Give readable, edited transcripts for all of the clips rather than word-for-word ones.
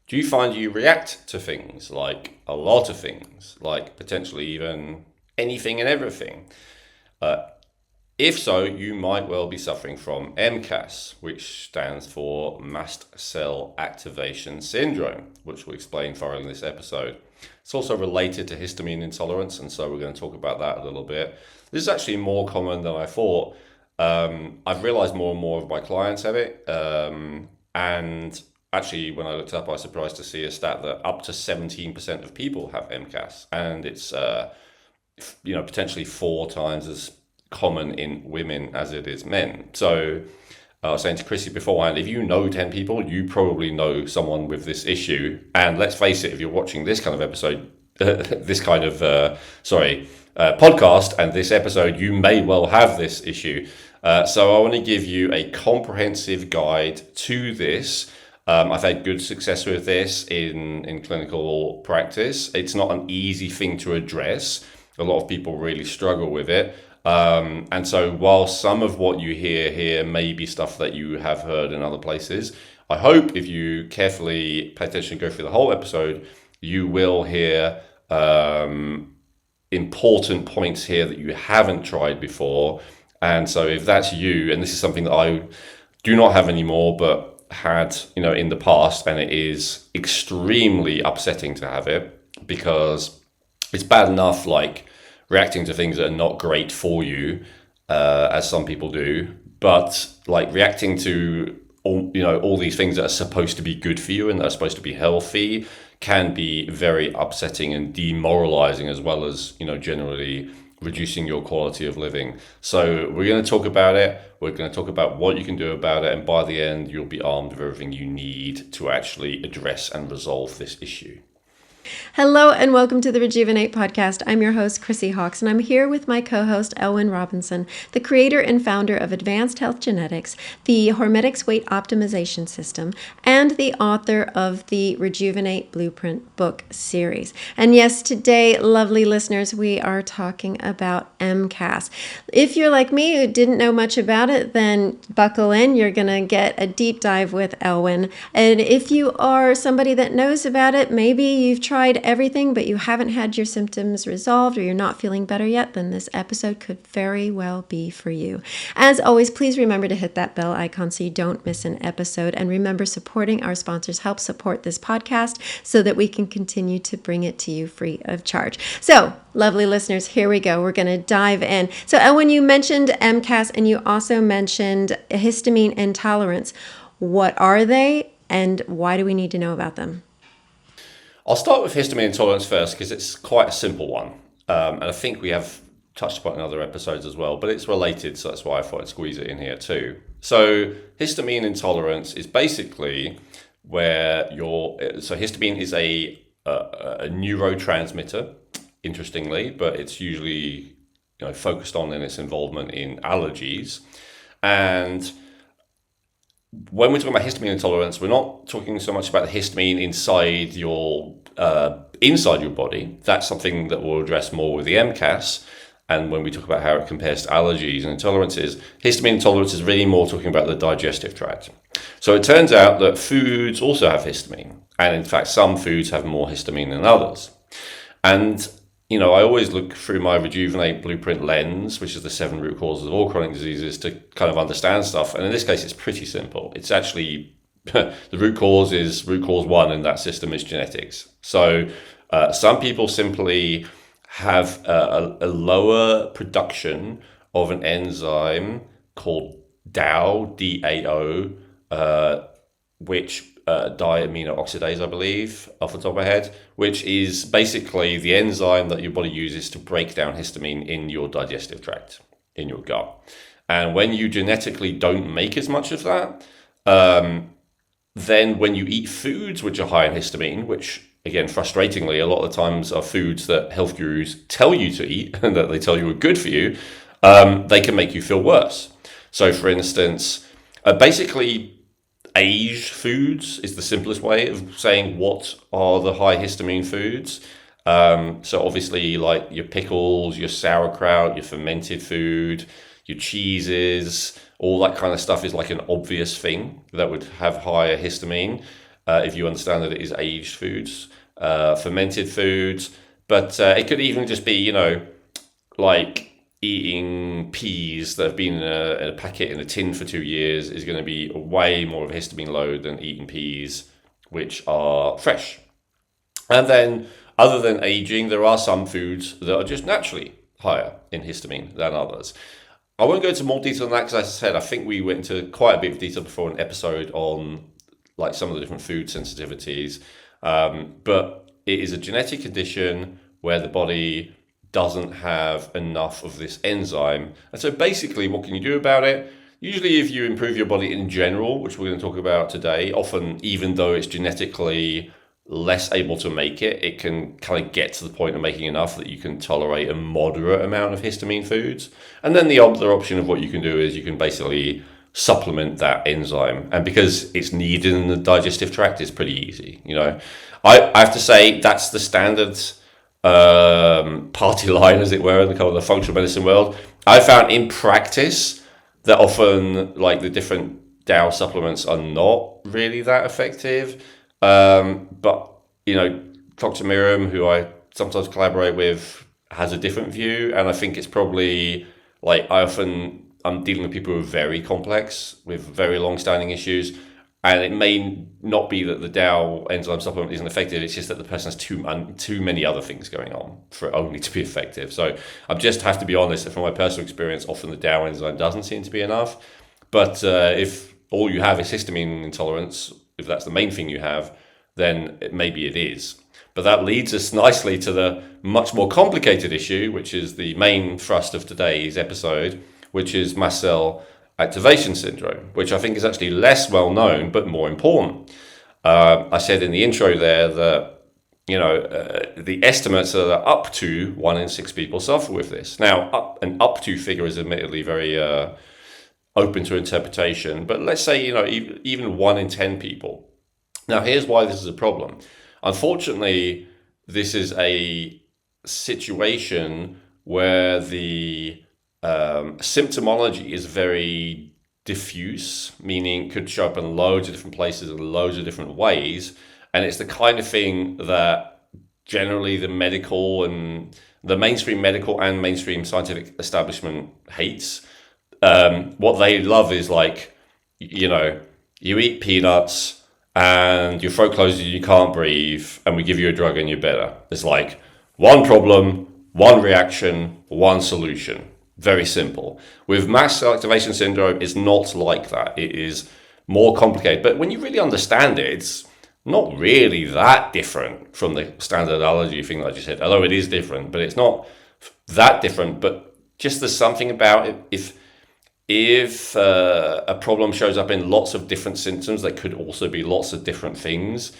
Do you find you react to things, like a lot of things, like potentially even anything and everything? Uh, if so, you might well be suffering from MCAS, which stands for Mast Cell Activation Syndrome, which we'll explain thoroughly in this episode. It's also related to histamine intolerance, and so we're going to talk about that a little bit. This is actually more common than I thought. I've realized more and more of my clients have it, and actually, when I looked up, I was surprised to see a stat that up to 17% of people have MCAS, and it's potentially 4 times as common in women as it is men. So I was saying to Chrissy beforehand, if you know 10 people, you probably know someone with this issue. And let's face it, if you're watching this kind of episode, podcast and this episode, you may well have this issue. So I want to give you a comprehensive guide to this. I've had good success with this in clinical practice. It's not an easy thing to address. A lot of people really struggle with it. And so while some of what you hear here may be stuff that you have heard in other places, I hope if you carefully pay attention and go through the whole episode, you will hear important points here that you haven't tried before. And so if that's you, and this is something that I do not have anymore, but had in the past, and it is extremely upsetting to have it, because it's bad enough like reacting to things that are not great for you, as some people do, but like reacting to all these things that are supposed to be good for you and that are supposed to be healthy can be very upsetting and demoralizing, as well as generally reducing your quality of living. So we're going to talk about it. We're going to talk about what you can do about it, and by the end you'll be armed with everything you need to actually address and resolve this issue. Hello and welcome to the Rejuvenate podcast. I'm your host, Chrissy Hawks, and I'm here with my co-host, Elwyn Robinson, the creator and founder of Advanced Health Genetics, the Hormetics Weight Optimization System, and the author of the Rejuvenate Blueprint book series. And yes, today, lovely listeners, we are talking about MCAS. If you're like me who didn't know much about it, then buckle in. You're going to get a deep dive with Elwyn. And if you are somebody that knows about it, maybe you've tried everything, but you haven't had your symptoms resolved, or you're not feeling better yet, then this episode could very well be for you. As always, please remember to hit that bell icon so you don't miss an episode. And remember, supporting our sponsors helps support this podcast so that we can continue to bring it to you free of charge. So, lovely listeners, here we go. We're going to dive in. So, Elwyn, you mentioned MCAS and you also mentioned histamine intolerance. What are they and why do we need to know about them? I'll start with histamine intolerance first because it's quite a simple one. And I think we have touched upon it in other episodes as well, but it's related, so that's why I thought I'd squeeze it in here too. So histamine intolerance is basically where so histamine is a neurotransmitter, interestingly, but it's usually focused on in its involvement in allergies. And when we're talking about histamine intolerance, we're not talking so much about the histamine inside your body. That's something that we'll address more with the MCAS. And when we talk about how it compares to allergies and intolerances, histamine intolerance is really more talking about the digestive tract. So it turns out that foods also have histamine. And in fact, some foods have more histamine than others. And I always look through my Rejuvenate Blueprint lens, which is the 7 root causes of all chronic diseases, to kind of understand stuff. And in this case, it's pretty simple. It's actually, the root cause is root cause 1, and that system is genetics. So some people simply have a lower production of an enzyme called DAO, D-A-O, which diamino oxidase, I believe, off the top of my head, which is basically the enzyme that your body uses to break down histamine in your digestive tract, in your gut. And when you genetically don't make as much of that, then when you eat foods which are high in histamine, which again, frustratingly, a lot of the times are foods that health gurus tell you to eat and that they tell you are good for you, they can make you feel worse. So for instance, basically, aged foods is the simplest way of saying what are the high histamine foods. So obviously like your pickles, your sauerkraut, your fermented food, your cheeses, all that kind of stuff is like an obvious thing that would have higher histamine. if you understand that it is aged foods, fermented foods, but it could even just be, like eating peas that have been in a packet in a tin for 2 years is going to be way more of a histamine load than eating peas which are fresh. And then, other than aging, there are some foods that are just naturally higher in histamine than others. I won't go into more detail on that because, as I said, I think we went into quite a bit of detail before an episode on like some of the different food sensitivities. But it is a genetic condition where the body doesn't have enough of this enzyme. And so basically, what can you do about it? Usually if you improve your body in general, which we're going to talk about today, often even though it's genetically less able to make it, it can kind of get to the point of making enough that you can tolerate a moderate amount of histamine foods. And then the other option of what you can do is you can basically supplement that enzyme. And because it's needed in the digestive tract, it's pretty easy. I have to say that's the standard party line, as it were, in the kind of the functional medicine world. I found in practice that often like the different DAO supplements are not really that effective. But Dr. Miriam, who I sometimes collaborate with, has a different view, and I think it's probably like I'm dealing with people who are very complex with very long-standing issues, and it may not be that the DAO enzyme supplement isn't effective. It's just that the person has too many other things going on for it only to be effective. So I just have to be honest that from my personal experience, often the DAO enzyme doesn't seem to be enough. But if all you have is histamine intolerance, if that's the main thing you have, then maybe it is. But that leads us nicely to the much more complicated issue, which is the main thrust of today's episode, which is Mast Cell Activation Syndrome, which I think is actually less well known, but more important. I said in the intro there that, the estimates are that up to 1 in 6 people suffer with this. Now, an up to figure is admittedly very open to interpretation, but let's say, even 1 in 10 people. Now, here's why this is a problem. Unfortunately, this is a situation where the symptomology is very diffuse, meaning it could show up in loads of different places in loads of different ways. And it's the kind of thing that generally the mainstream medical and mainstream scientific establishment hates. What they love is like, you eat peanuts and your throat closes, you can't breathe, and we give you a drug and you're better. It's like one problem, one reaction, one solution. Very simple. With Mast Cell Activation Syndrome, it's not like that. It is more complicated. But when you really understand it, it's not really that different from the standard allergy thing that I just said. Although it is different, but it's not that different. But just there's something about it. If a problem shows up in lots of different symptoms, that could also be lots of different things.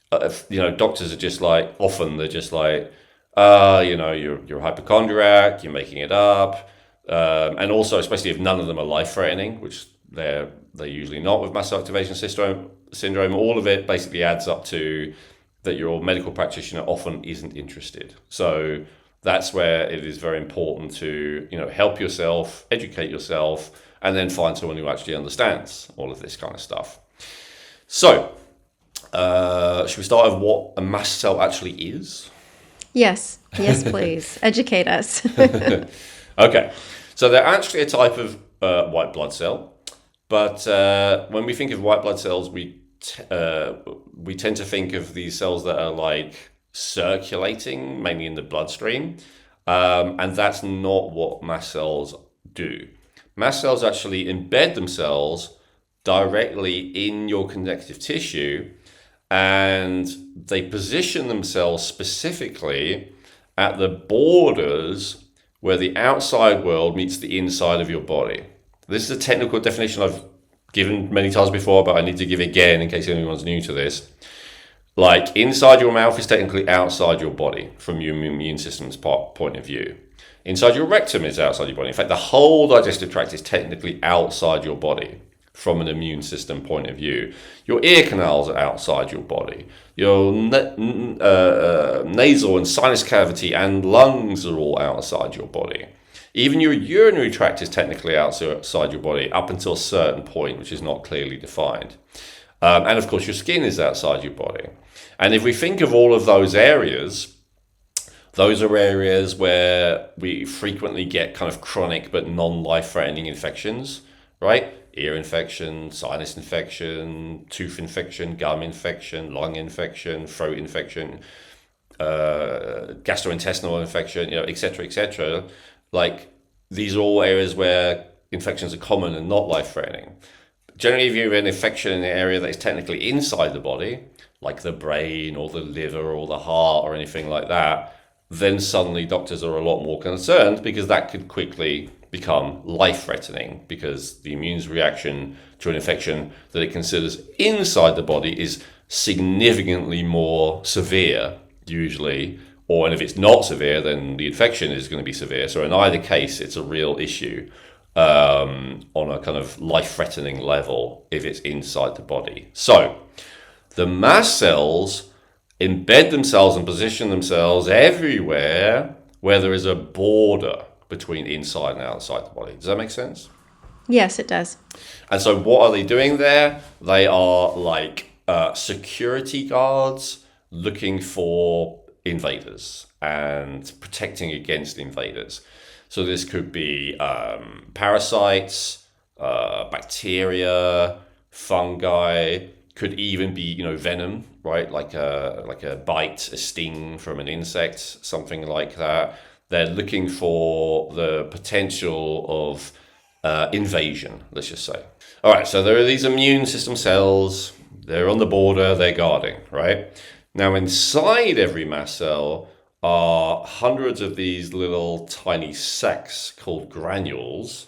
Doctors are just like, often they're just like, you're a hypochondriac, you're making it up. And also, especially if none of them are life-threatening, which they're usually not with Mast Cell Activation Syndrome, all of it basically adds up to that your medical practitioner often isn't interested. So that's where it is very important to, help yourself, educate yourself, and then find someone who actually understands all of this kind of stuff. So, should we start with what a mast cell actually is? Yes, please. Educate us. Okay, so they're actually a type of white blood cell, but when we think of white blood cells, we tend to think of these cells that are like circulating, mainly in the bloodstream, and that's not what mast cells do. Mast cells actually embed themselves directly in your connective tissue, and they position themselves specifically at the borders where the outside world meets the inside of your body. This is a technical definition I've given many times before, but I need to give it again in case anyone's new to this. Like, inside your mouth is technically outside your body from your immune system's point of view. Inside your rectum is outside your body. In fact, the whole digestive tract is technically outside your body from an immune system point of view. Your ear canals are outside your body. Your nasal and sinus cavity and lungs are all outside your body. Even your urinary tract is technically outside your body up until a certain point, which is not clearly defined. And of course, your skin is outside your body. And if we think of all of those areas, those are areas where we frequently get kind of chronic but non-life-threatening infections, right? Ear infection, sinus infection, tooth infection, gum infection, lung infection, throat infection, gastrointestinal infection, et cetera, et cetera. Like, these are all areas where infections are common and not life-threatening. Generally, if you have an infection in an area that is technically inside the body, like the brain or the liver or the heart or anything like that, then suddenly doctors are a lot more concerned, because that could quickly become life-threatening, because the immune's reaction to an infection that it considers inside the body is significantly more severe, usually, and if it's not severe, then the infection is going to be severe. So in either case, it's a real issue on a kind of life-threatening level if it's inside the body. So the mast cells embed themselves and position themselves everywhere where there is a border between inside and outside the body. Does that make sense? Yes, it does. And so what are they doing there? They are like security guards looking for invaders and protecting against invaders. So this could be parasites, bacteria, fungi, could even be, venom, right? Like a bite, a sting from an insect, something like that. They're looking for the potential of invasion, let's just say. All right, so there are these immune system cells. They're on the border, they're guarding, right? Now, inside every mast cell are hundreds of these little tiny sacs called granules.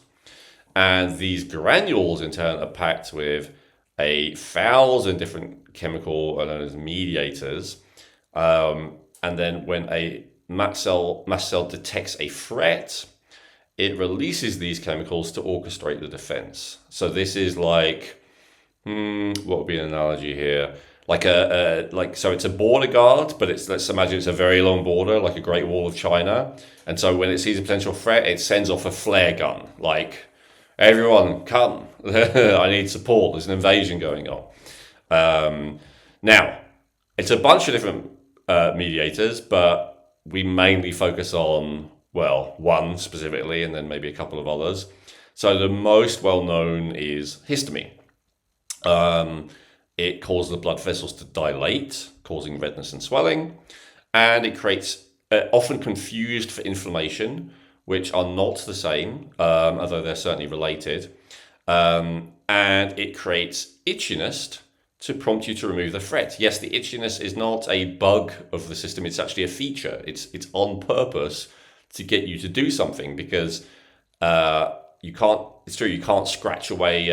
And these granules, in turn, are packed with 1,000 different chemical known as mediators. And then when a mast cell detects a threat, it releases these chemicals to orchestrate the defense. So this is like, what would be an analogy here? So it's a border guard, but let's imagine it's a very long border, like a Great Wall of China. And so when it sees a potential threat, it sends off a flare gun, like, everyone come, I need support, there's an invasion going on. Now, it's a bunch of different mediators, but we mainly focus on, one specifically, and then maybe a couple of others. So the most well-known is histamine. It causes the blood vessels to dilate, causing redness and swelling, and it creates, often confused for inflammation, which are not the same, although they're certainly related. And it creates itchiness to prompt you to remove the threat. Yes, the itchiness is not a bug of the system, it's actually a feature. It's on purpose to get you to do something, because you can't scratch away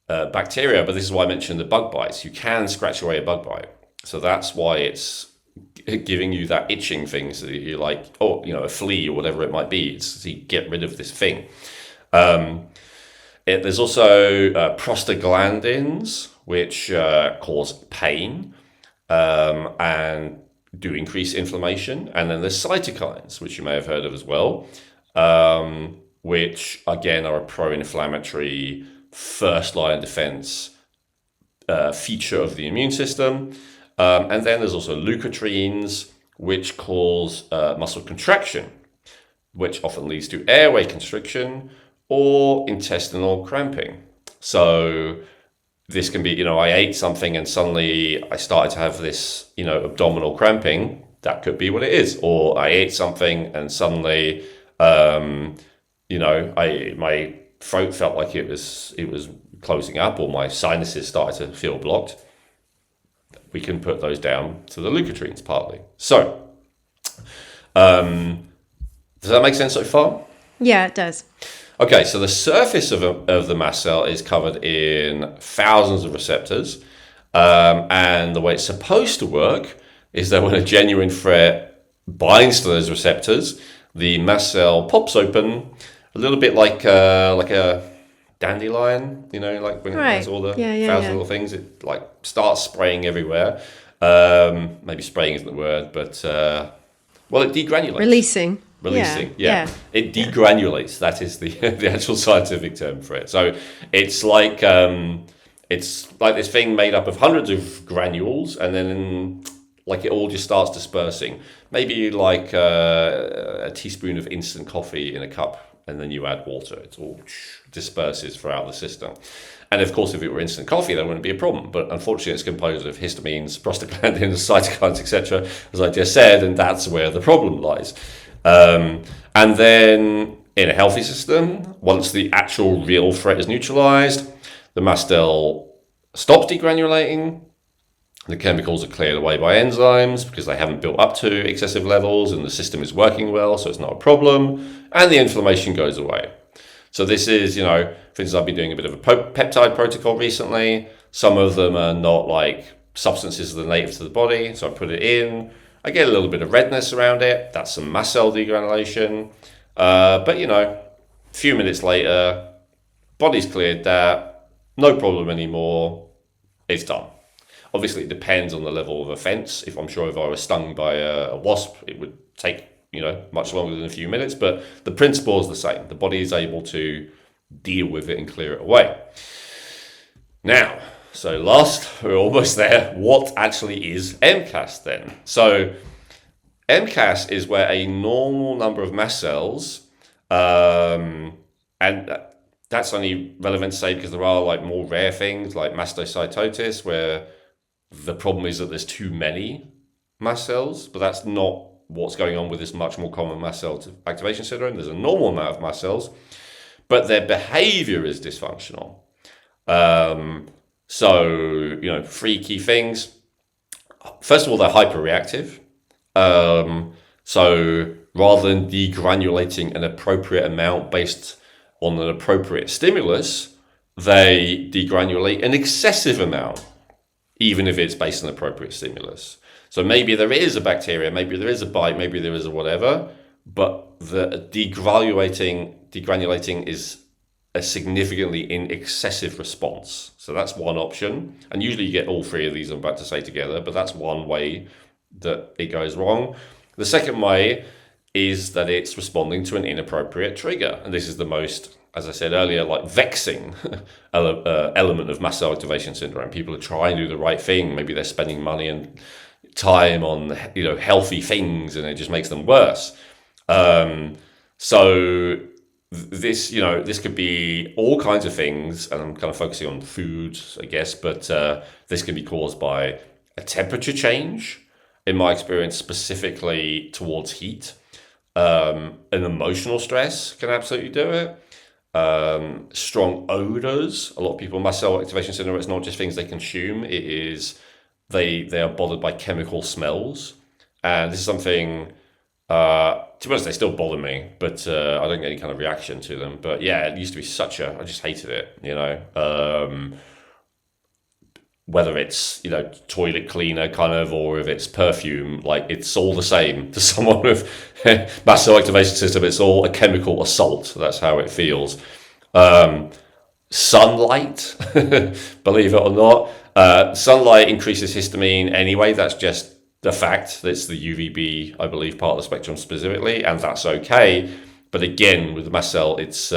a bacteria, but this is why I mentioned the bug bites. You can scratch away a bug bite. So that's why it's giving you that itching thing, so that you're like, a flea or whatever it might be. It's to get rid of this thing. There's also prostaglandins, which cause pain and do increase inflammation. And then there's cytokines, which you may have heard of as well, which again are a pro-inflammatory first-line defense feature of the immune system. And then there's also leukotrienes, which cause muscle contraction, which often leads to airway constriction or intestinal cramping. So this can be, I ate something and suddenly I started to have this, abdominal cramping. That could be what it is. Or I ate something and suddenly, my throat felt like it was closing up, or my sinuses started to feel blocked. We can put those down to the leukotrienes partly. So, does that make sense so far? Yeah, it does. Okay, so the surface of the mast cell is covered in thousands of receptors, and the way it's supposed to work is that when a genuine threat binds to those receptors, the mast cell pops open, a little bit like a dandelion, like when it has all the thousand little things, it like starts spraying everywhere. Maybe spraying isn't the word, but it degranulates. Releasing. Yeah. It degranulates. That is the actual scientific term for it. So it's like It's like this thing made up of hundreds of granules, and then like it all just starts dispersing. Maybe like a teaspoon of instant coffee in a cup, and then you add water. It all disperses throughout the system. And of course, if it were instant coffee, that wouldn't be a problem. But unfortunately, it's composed of histamines, prostaglandins, cytokines, etc., as I just said, and that's where the problem lies. And then in a healthy system, once the actual real threat is neutralized, the mast cell stops degranulating. The chemicals are cleared away by enzymes because they haven't built up to excessive levels, and the system is working well, so it's not a problem. And the inflammation goes away. So this is, for instance, I've been doing a bit of a peptide protocol recently. Some of them are not like substances that are native to the body, so I put it in. I get a little bit of redness around it. That's some mast cell degranulation. But, a few minutes later, body's cleared that, no problem anymore, it's done. Obviously, it depends on the level of offense. If I was stung by a wasp, it would take much longer than a few minutes, but the principle is the same. The body is able to deal with it and clear it away. Now, so we're almost there. What actually is MCAS then? So MCAS is where a normal number of mast cells, and that's only relevant to say because there are like more rare things like mastocytosis, where the problem is that there's too many mast cells, but that's not what's going on with this much more common mast cell activation syndrome. There's a normal amount of mast cells, but their behavior is dysfunctional. So, three key things. First of all, they're hyperreactive. So rather than degranulating an appropriate amount based on an appropriate stimulus, they degranulate an excessive amount, even if it's based on appropriate stimulus. So maybe there is a bacteria, maybe there is a bite, maybe there is a whatever, but the degranulating is a significantly in excessive response. So that's one option. And usually you get all three of these I'm about to say together, but that's one way that it goes wrong. The second way is that it's responding to an inappropriate trigger. And this is the most, as I said earlier, like vexing element of mast cell activation syndrome. People are trying to do the right thing. Maybe they're spending money and time on healthy things, and it just makes them worse. So this could be all kinds of things, and I'm kind of focusing on foods, I guess, but this can be caused by a temperature change, in my experience, specifically towards heat. An emotional stress can absolutely do it. Strong odors. A lot of people, mast cell activation syndrome, it's not just things they consume, it is they are bothered by chemical smells. And this is something, to be honest, they still bother me, but I don't get any kind of reaction to them. But yeah, it used to be I just hated it, whether it's, toilet cleaner kind of, or if it's perfume, like it's all the same to someone with mast cell activation system. It's all a chemical assault. That's how it feels. Sunlight, believe it or not, sunlight increases histamine anyway. That's just the fact. That's the UVB, I believe, part of the spectrum specifically, and that's okay. But again, with the mast cell, it's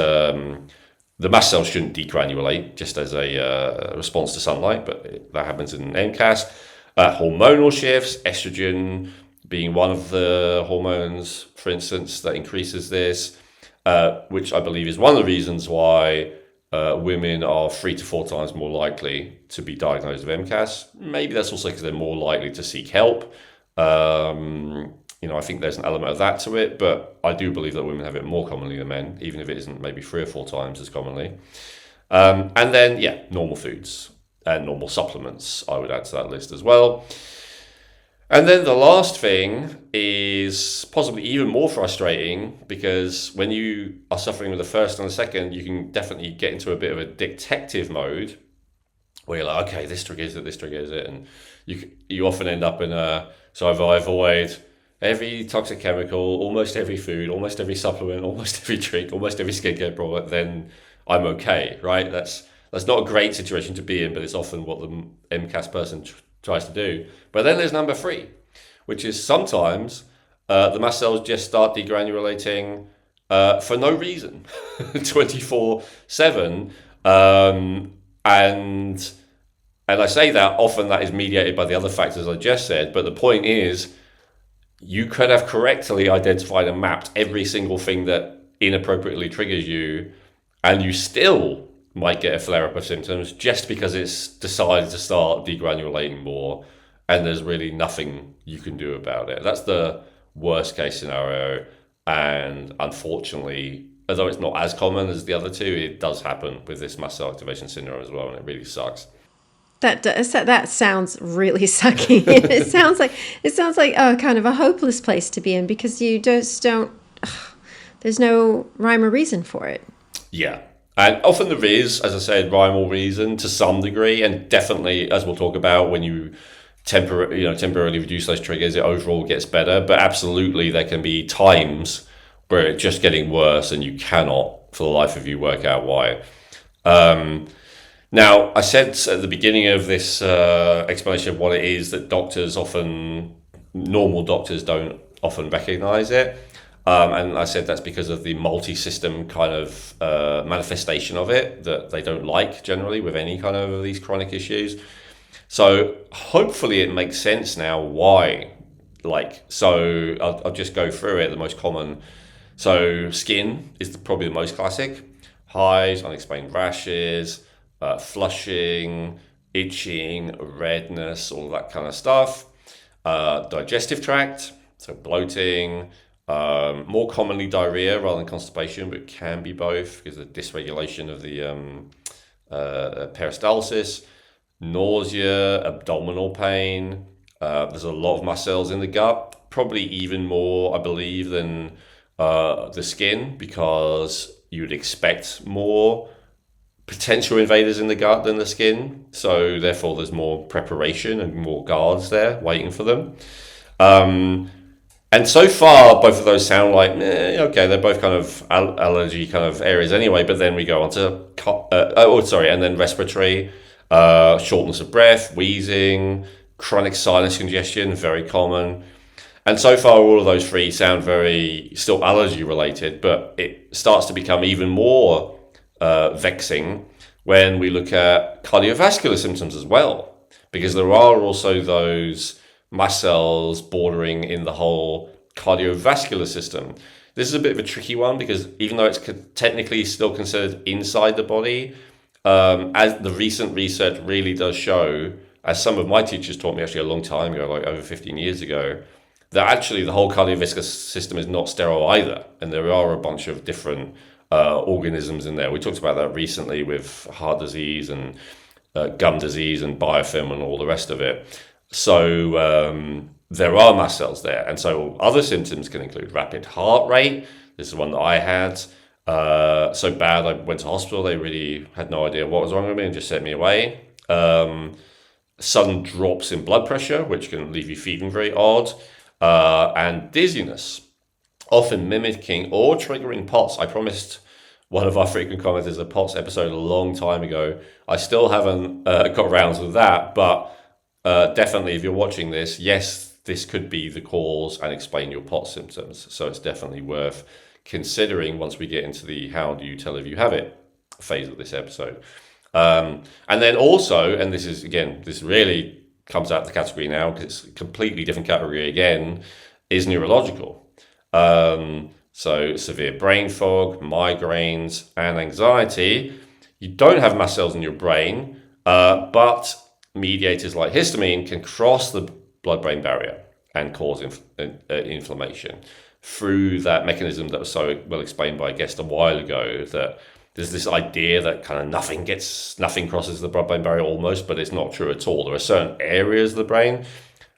the mast cells shouldn't degranulate just as a response to sunlight, but that happens in MCAS. Hormonal shifts, estrogen being one of the hormones, for instance, that increases this, which I believe is one of the reasons why women are 3 to 4 times more likely to be diagnosed with MCAS. Maybe that's also because they're more likely to seek help. I think there's an element of that to it, but I do believe that women have it more commonly than men, even if it isn't maybe 3 or 4 times as commonly. And then, normal foods and normal supplements, I would add to that list as well. And then the last thing is possibly even more frustrating, because when you are suffering with the first and the second, you can definitely get into a bit of a detective mode where you're like, okay, this triggers it. And you often end up in so if I avoid every toxic chemical, almost every food, almost every supplement, almost every drink, almost every skincare product, then I'm okay, right? That's not a great situation to be in, but it's often what the MCAS person tries to do. But then there's number 3, which is sometimes the mast cells just start degranulating for no reason, 24/7. And I say that often that is mediated by the other factors I just said, but the point is you could have correctly identified and mapped every single thing that inappropriately triggers you, and you still might get a flare up of symptoms just because it's decided to start degranulating more, and there's really nothing you can do about it. That's the worst case scenario, and unfortunately, although it's not as common as the other two, it does happen with this mast cell activation syndrome as well, and it really sucks. That sounds really sucky. It sounds like kind of a hopeless place to be in, because you just don't. There's no rhyme or reason for it. Yeah. And often there is, as I said, rhyme or reason to some degree, and definitely, as we'll talk about, when you temporarily reduce those triggers, it overall gets better. But absolutely, there can be times where it's just getting worse, and you cannot, for the life of you, work out why. Now, I said at the beginning of this explanation of what it is that normal doctors don't often recognize it. And I said that's because of the multi-system kind of manifestation of it that they don't like generally with any kind of these chronic issues. So hopefully it makes sense now why. So I'll just go through it. The most common, so skin is probably the most classic. Hives, unexplained rashes, flushing, itching, redness, all that kind of stuff. Digestive tract, so bloating. More commonly diarrhea rather than constipation, but it can be both because of the dysregulation of the peristalsis. Nausea, abdominal pain. There's a lot of mast cells in the gut, probably even more, I believe, than the skin, because you would expect more potential invaders in the gut than the skin. So therefore, there's more preparation and more guards there waiting for them. And so far, both of those sound like, okay, they're both kind of allergy kind of areas anyway, but then we go on to, and then respiratory, shortness of breath, wheezing, chronic sinus congestion, very common. And so far, all of those three sound very still allergy related, but it starts to become even more vexing when we look at cardiovascular symptoms as well, because there are also those mast cells bordering in the whole cardiovascular system. This is a bit of a tricky one because even though it's technically still considered inside the body, as the recent research really does show, as some of my teachers taught me actually a long time ago, like over 15 years ago, that actually the whole cardiovascular system is not sterile either. And there are a bunch of different organisms in there. We talked about that recently with heart disease and gum disease and biofilm and all the rest of it. So there are mast cells there. And so other symptoms can include rapid heart rate. This is one that I had. So bad, I went to hospital. They really had no idea what was wrong with me and just sent me away. Sudden drops in blood pressure, which can leave you feeling very odd. And dizziness, often mimicking or triggering POTS. I promised one of our frequent commenters a POTS episode a long time ago. I still haven't got around to that, but definitely, if you're watching this, yes, this could be the cause and explain your POTS symptoms. So it's definitely worth considering once we get into the how do you tell if you have it phase of this episode. And then also, and this is, again, this really comes out of the category now because it's a completely different category again, is neurological. So severe brain fog, migraines, and anxiety. You don't have mast cells in your brain, but mediators like histamine can cross the blood-brain barrier and cause inflammation through that mechanism that was so well explained by a guest a while ago, that there's this idea that kind of nothing crosses the blood-brain barrier almost, but it's not true at all. There are certain areas of the brain,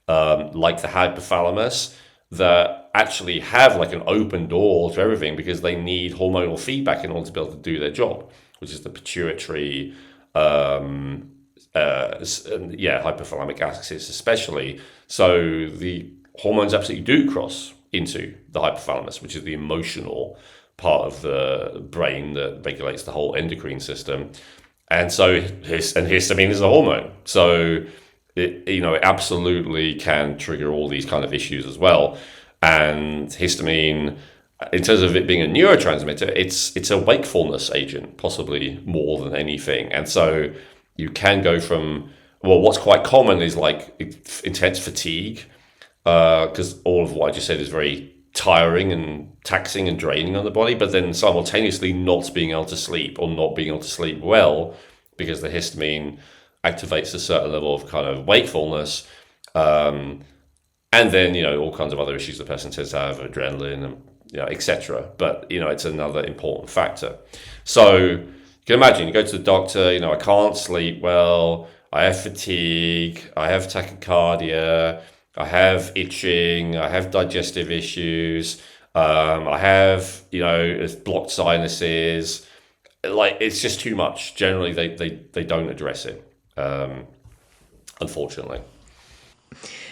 like the hypothalamus, that actually have like an open door to everything because they need hormonal feedback in order to be able to do their job, which is the pituitary, hypothalamic axis especially. So the hormones absolutely do cross into the hypothalamus, which is the emotional part of the brain that regulates the whole endocrine system. And so histamine is a hormone. So it absolutely can trigger all these kind of issues as well. And histamine in terms of it being a neurotransmitter, it's a wakefulness agent, possibly more than anything. And so you can go from, well, what's quite common is like intense fatigue, because all of what I just said is very tiring and taxing and draining on the body, but then simultaneously not being able to sleep or not being able to sleep well because the histamine activates a certain level of kind of wakefulness. And then, all kinds of other issues the person tends to have, adrenaline and, etc. But, it's another important factor. So you can imagine, you go to the doctor, I can't sleep well, I have fatigue, I have tachycardia, I have itching, I have digestive issues, I have, blocked sinuses. Like, it's just too much. Generally, they don't address it, unfortunately.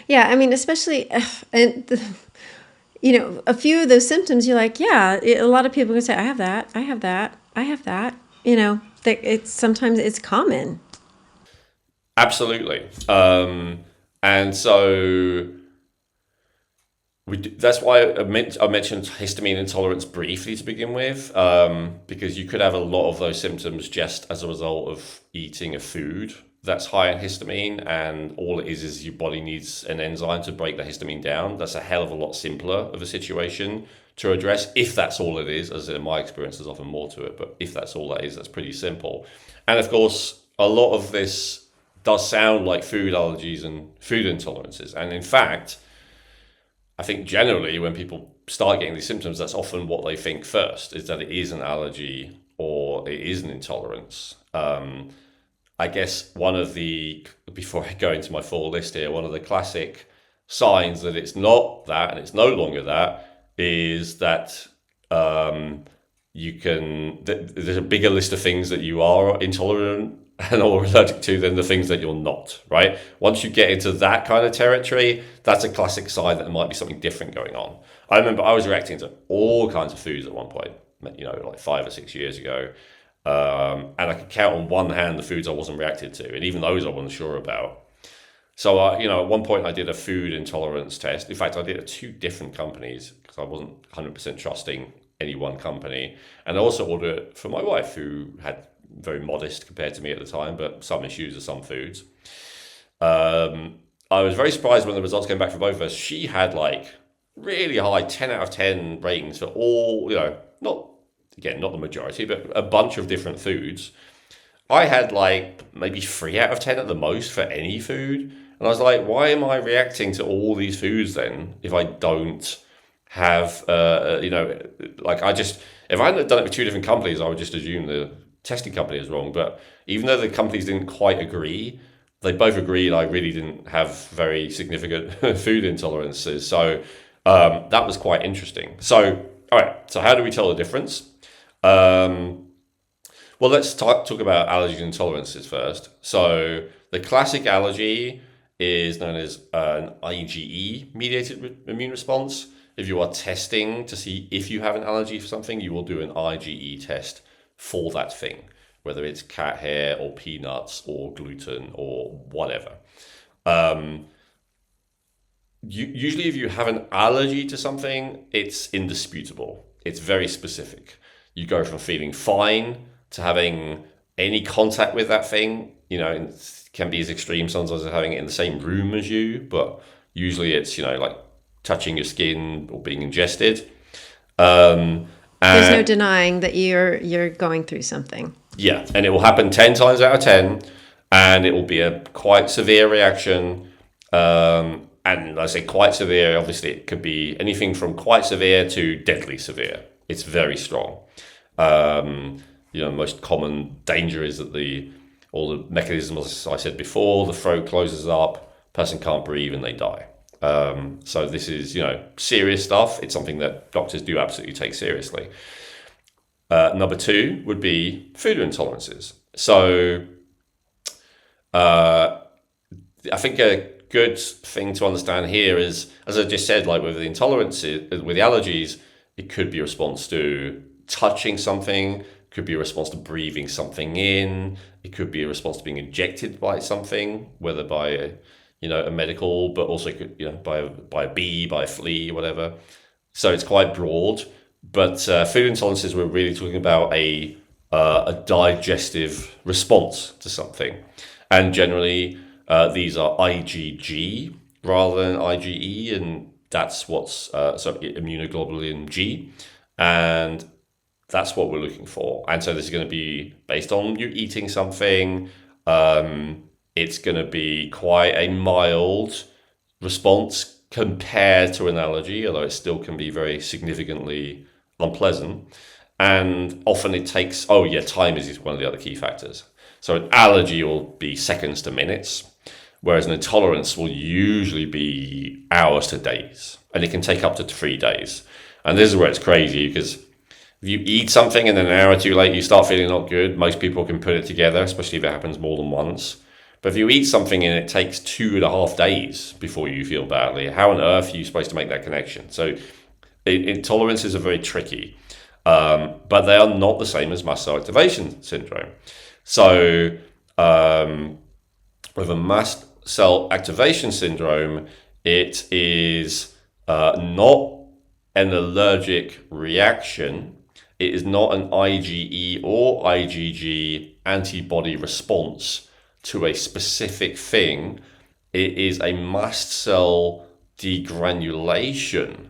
Yeah, I mean, especially, a few of those symptoms, you're like, yeah, a lot of people can say, I have that, I have that, I have that. Sometimes it's common. Absolutely. And so that's why I mentioned histamine intolerance briefly to begin with, because you could have a lot of those symptoms just as a result of eating a food that's high in histamine, and all it is your body needs an enzyme to break the histamine down. That's a hell of a lot simpler of a situation to address, if that's all it is. As in my experience, there's often more to it, but if that's all that is, that's pretty simple. And of course, a lot of this does sound like food allergies and food intolerances. And in fact, I think generally when people start getting these symptoms, that's often what they think first, is that it is an allergy or it is an intolerance. I guess before I go into my full list here, one of the classic signs that it's not that and it's no longer that is that there's a bigger list of things that you are intolerant and or allergic to than the things that you're not, right? Once you get into that kind of territory, that's a classic sign that there might be something different going on. I remember I was reacting to all kinds of foods at one point, like 5 or 6 years ago. And I could count on one hand the foods I wasn't reacted to, and even those I wasn't sure about. So, at one point I did a food intolerance test. In fact, I did it at 2 different companies because I wasn't 100% trusting any one company. And I also ordered it for my wife, who had very modest compared to me at the time, but some issues with some foods. I was very surprised when the results came back for both of us. She had like really high 10 out of 10 ratings for all, not the majority, but a bunch of different foods. I had like maybe 3 out of 10 at the most for any food. And I was like, why am I reacting to all these foods then if I don't have, if I hadn't done it with 2 different companies, I would just assume the testing company is wrong. But even though the companies didn't quite agree, they both agreed I really didn't have very significant food intolerances. So that was quite interesting. So, all right, so how do we tell the difference? Well, let's talk about allergies and intolerances first. So the classic allergy is known as an IgE-mediated immune response. If you are testing to see if you have an allergy for something, you will do an IgE test for that thing, whether it's cat hair or peanuts or gluten or whatever. Usually if you have an allergy to something, it's indisputable. It's very specific. You go from feeling fine to having any contact with that thing. It can be as extreme sometimes as having it in the same room as you, but usually it's, like touching your skin or being ingested. There's no denying that you're going through something. Yeah, and it will happen 10 times out of 10, and it will be a quite severe reaction. And I say quite severe, obviously it could be anything from quite severe to deadly severe. It's very strong. Most common danger is that all the mechanisms, as I said before, the throat closes up, person can't breathe, and they die. So this is, serious stuff. It's something that doctors do absolutely take seriously. Number 2 would be food intolerances. So I think a good thing to understand here is, as I just said, like with the intolerances, with the allergies, it could be a response to touching something, could be a response to breathing something in, it could be a response to being injected by something, whether by a medical, but also could, by a bee, by a flea, whatever. So it's quite broad. But food intolerances, we're really talking about a digestive response to something. And generally, these are IgG rather than IgE, and that's what's immunoglobulin G. And that's what we're looking for. And so this is going to be based on you eating something. It's going to be quite a mild response compared to an allergy, although it still can be very significantly unpleasant. And often it takes, time is one of the other key factors. So an allergy will be seconds to minutes, whereas an intolerance will usually be hours to days, and it can take up to 3 days. And this is where it's crazy, because if you eat something and then an hour or two later you start feeling not good, most people can put it together, especially if it happens more than once. But if you eat something and it takes 2.5 days before you feel badly, how on earth are you supposed to make that connection? So intolerances are very tricky, but they are not the same as mast cell activation syndrome. So with a mast cell activation syndrome, it is not an allergic reaction. It is not an IgE or IgG antibody response to a specific thing. It is a mast cell degranulation,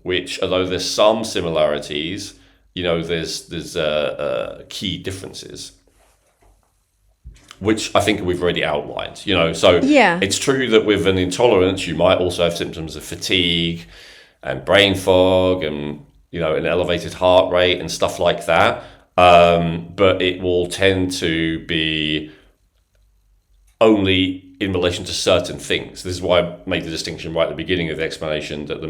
which, although there's some similarities, there's key differences, which I think we've already outlined. So Yeah. it's true that with an intolerance, you might also have symptoms of fatigue and brain fog and an elevated heart rate and stuff like that. But it will tend to be only in relation to certain things. This is why I made the distinction right at the beginning of the explanation that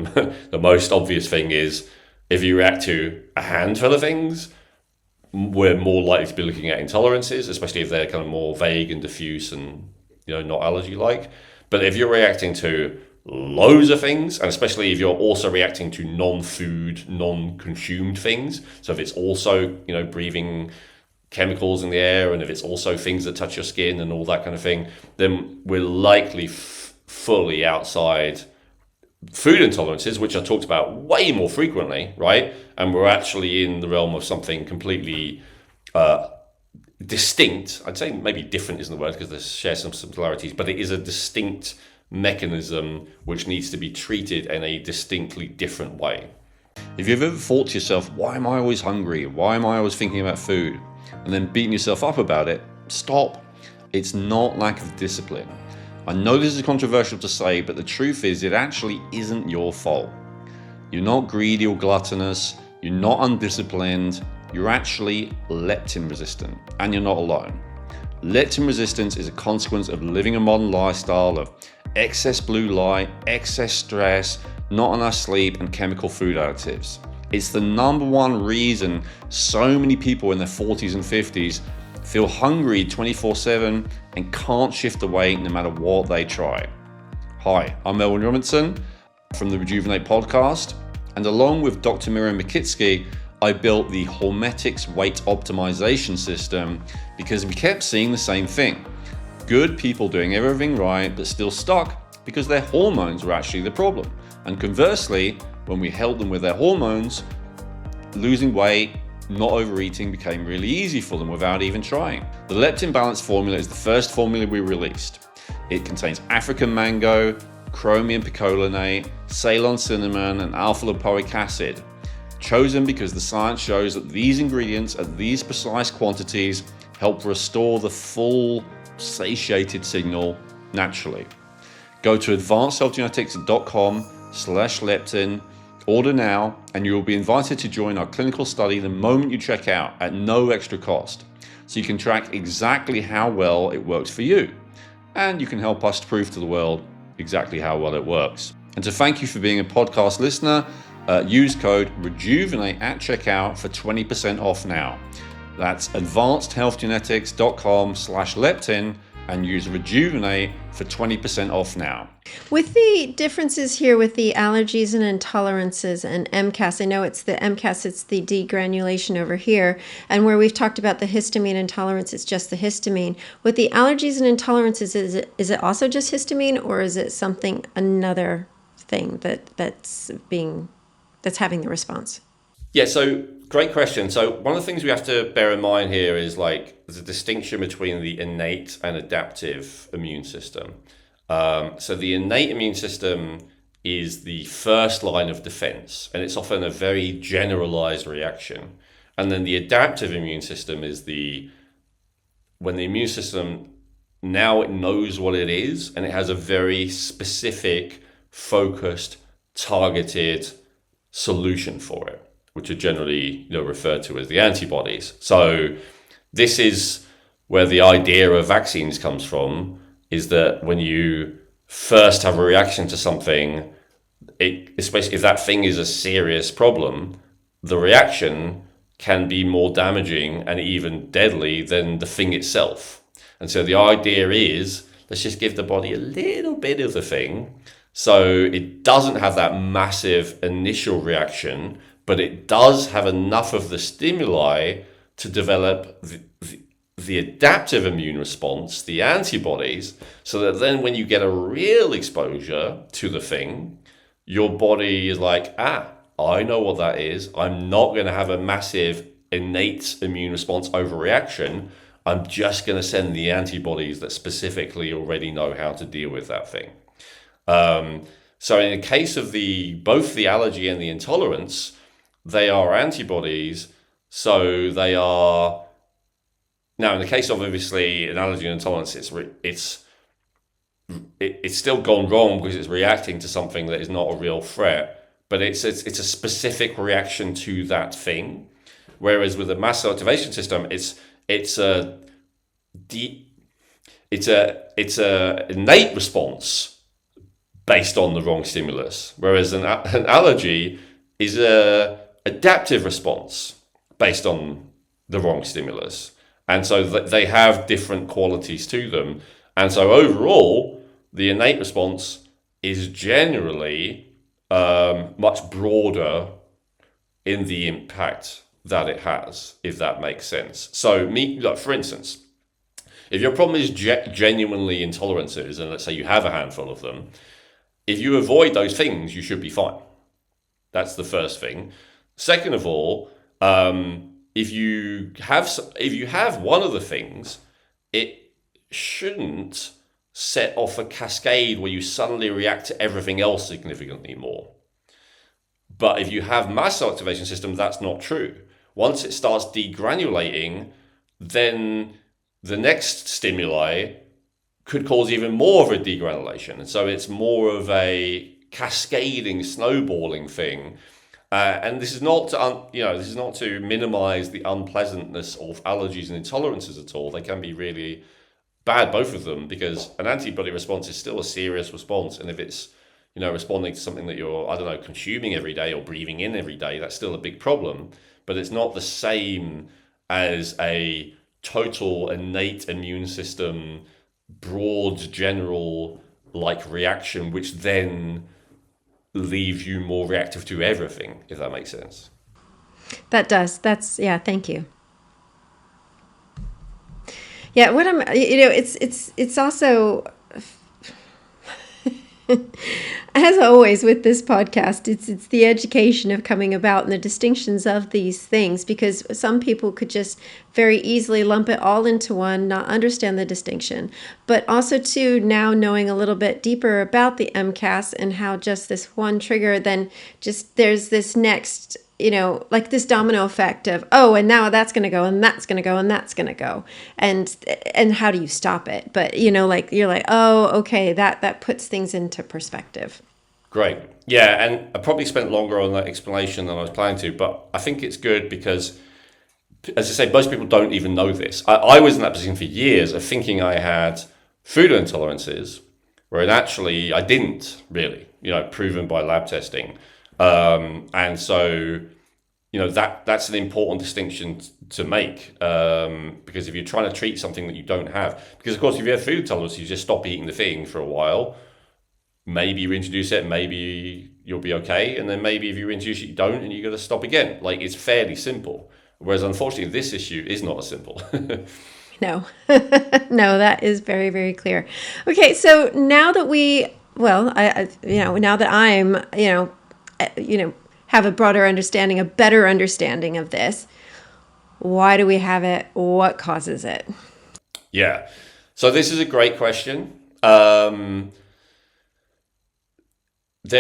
the most obvious thing is if you react to a handful of things, we're more likely to be looking at intolerances, especially if they're kind of more vague and diffuse and not allergy-like. But if you're reacting to loads of things, and especially if you're also reacting to non-food, non-consumed things, so if it's also breathing chemicals in the air, and if it's also things that touch your skin and all that kind of thing, then we're likely fully outside food intolerances, which are talked about way more frequently, right? And we're actually in the realm of something completely distinct. I'd say maybe different isn't the word, because they share some similarities, but it is a distinct mechanism which needs to be treated in a distinctly different way. If you've ever thought to yourself, why am I always hungry? Why am I always thinking about food? And then beating yourself up about it, stop. It's not lack of discipline. I know this is controversial to say, but the truth is it actually isn't your fault. You're not greedy or gluttonous. You're not undisciplined. You're actually leptin resistant, and you're not alone. Leptin resistance is a consequence of living a modern lifestyle of excess blue light, excess stress, not enough sleep, and chemical food additives. It's the number one reason so many people in their 40s and 50s feel hungry 24/7 and can't shift the weight no matter what they try. Hi, I'm Elwin Robinson from the Rejuvenate podcast, and along with Dr. Miriam Mikitsky, I built the Hormetics weight optimization system because we kept seeing the same thing. Good people doing everything right but still stuck because their hormones were actually the problem. And conversely, when we helped them with their hormones, losing weight, not overeating became really easy for them without even trying. The leptin balance formula is the first formula we released. It contains African mango, chromium picolinate, Ceylon cinnamon, and alpha-lipoic acid. Chosen because the science shows that these ingredients at these precise quantities help restore the full satiated signal naturally. Go to advancedhealthgenetics.com/leptin, order now, and you will be invited to join our clinical study the moment you check out at no extra cost. So you can track exactly how well it works for you. And you can help us to prove to the world exactly how well it works. And to thank you for being a podcast listener, use code REJUVENATE at checkout for 20% off now. That's advancedhealthgenetics.com/leptin and use Rejuvenate for 20% off now. With the differences here with the allergies and intolerances and MCAS, I know it's the MCAS, it's the degranulation over here, and where we've talked about the histamine intolerance, it's just the histamine. With the allergies and intolerances, is it also just histamine, or is it another thing that's being that's having the response? Yeah, so great question. So one of the things we have to bear in mind here is like there's a distinction between the innate and adaptive immune system. So the innate immune system is the first line of defense, and it's often a very generalized reaction. And then the adaptive immune system is when the immune system now it knows what it is, and it has a very specific, focused, targeted solution for it, which are generally referred to as the antibodies. So this is where the idea of vaccines comes from, is that when you first have a reaction to something, especially if that thing is a serious problem, the reaction can be more damaging and even deadly than the thing itself. And so the idea is, let's just give the body a little bit of the thing so it doesn't have that massive initial reaction, but it does have enough of the stimuli to develop the adaptive immune response, the antibodies, so that then when you get a real exposure to the thing, your body is like, I know what that is. I'm not going to have a massive innate immune response overreaction. I'm just going to send the antibodies that specifically already know how to deal with that thing. So in the case of both the allergy and the intolerance, they are antibodies. So they are, now in the case of obviously an allergy and intolerance, it's still gone wrong because it's reacting to something that is not a real threat, but it's a specific reaction to that thing. Whereas with the mast cell activation system, it's a innate response based on the wrong stimulus, whereas an allergy is a adaptive response based on the wrong stimulus. And so they have different qualities to them. And so overall, the innate response is generally much broader in the impact that it has, if that makes sense. So for instance, if your problem is genuinely intolerances, and let's say you have a handful of them, if you avoid those things, you should be fine. That's the first thing. Second of all, if you have one of the things, it shouldn't set off a cascade where you suddenly react to everything else significantly more. But if you have mast cell activation system, that's not true. Once it starts degranulating, then the next stimuli could cause even more of a degranulation. And so it's more of a cascading, snowballing thing. And this is not to minimize the unpleasantness of allergies and intolerances at all. They can be really bad, both of them, because an antibody response is still a serious response. And if it's, responding to something that you're, consuming every day or breathing in every day, that's still a big problem. But it's not the same as a total innate immune system, broad, general reaction, which then leaves you more reactive to everything, if that makes sense. That does. Thank you. Yeah, it's also, as always with this podcast, it's the education of coming about and the distinctions of these things, because some people could just very easily lump it all into one, not understand the distinction. But also too, now knowing a little bit deeper about the MCAS and how just this one trigger, then just there's this next, this domino effect of, and now that's going to go, and that's going to go, and that's going to go. And how do you stop it? But, you're like, oh, okay, that puts things into perspective. Great. Yeah, and I probably spent longer on that explanation than I was planning to, but I think it's good because, as I say, most people don't even know this. I was in that position for years of thinking I had food intolerances, where actually I didn't really, proven by lab testing. And so, that's an important distinction to make, because if you're trying to treat something that you don't have, because of course, if you have food intolerance, you just stop eating the thing for a while. Maybe you introduce it, maybe you'll be okay. And then maybe if you introduce it, you don't, and you got to stop again. It's fairly simple. Whereas unfortunately, this issue is not as simple. No, no, that is very, very clear. Okay. So now that now that I'm, have a broader understanding, a better understanding of this. Why do we have it? What causes it? Yeah. So this is a great question. There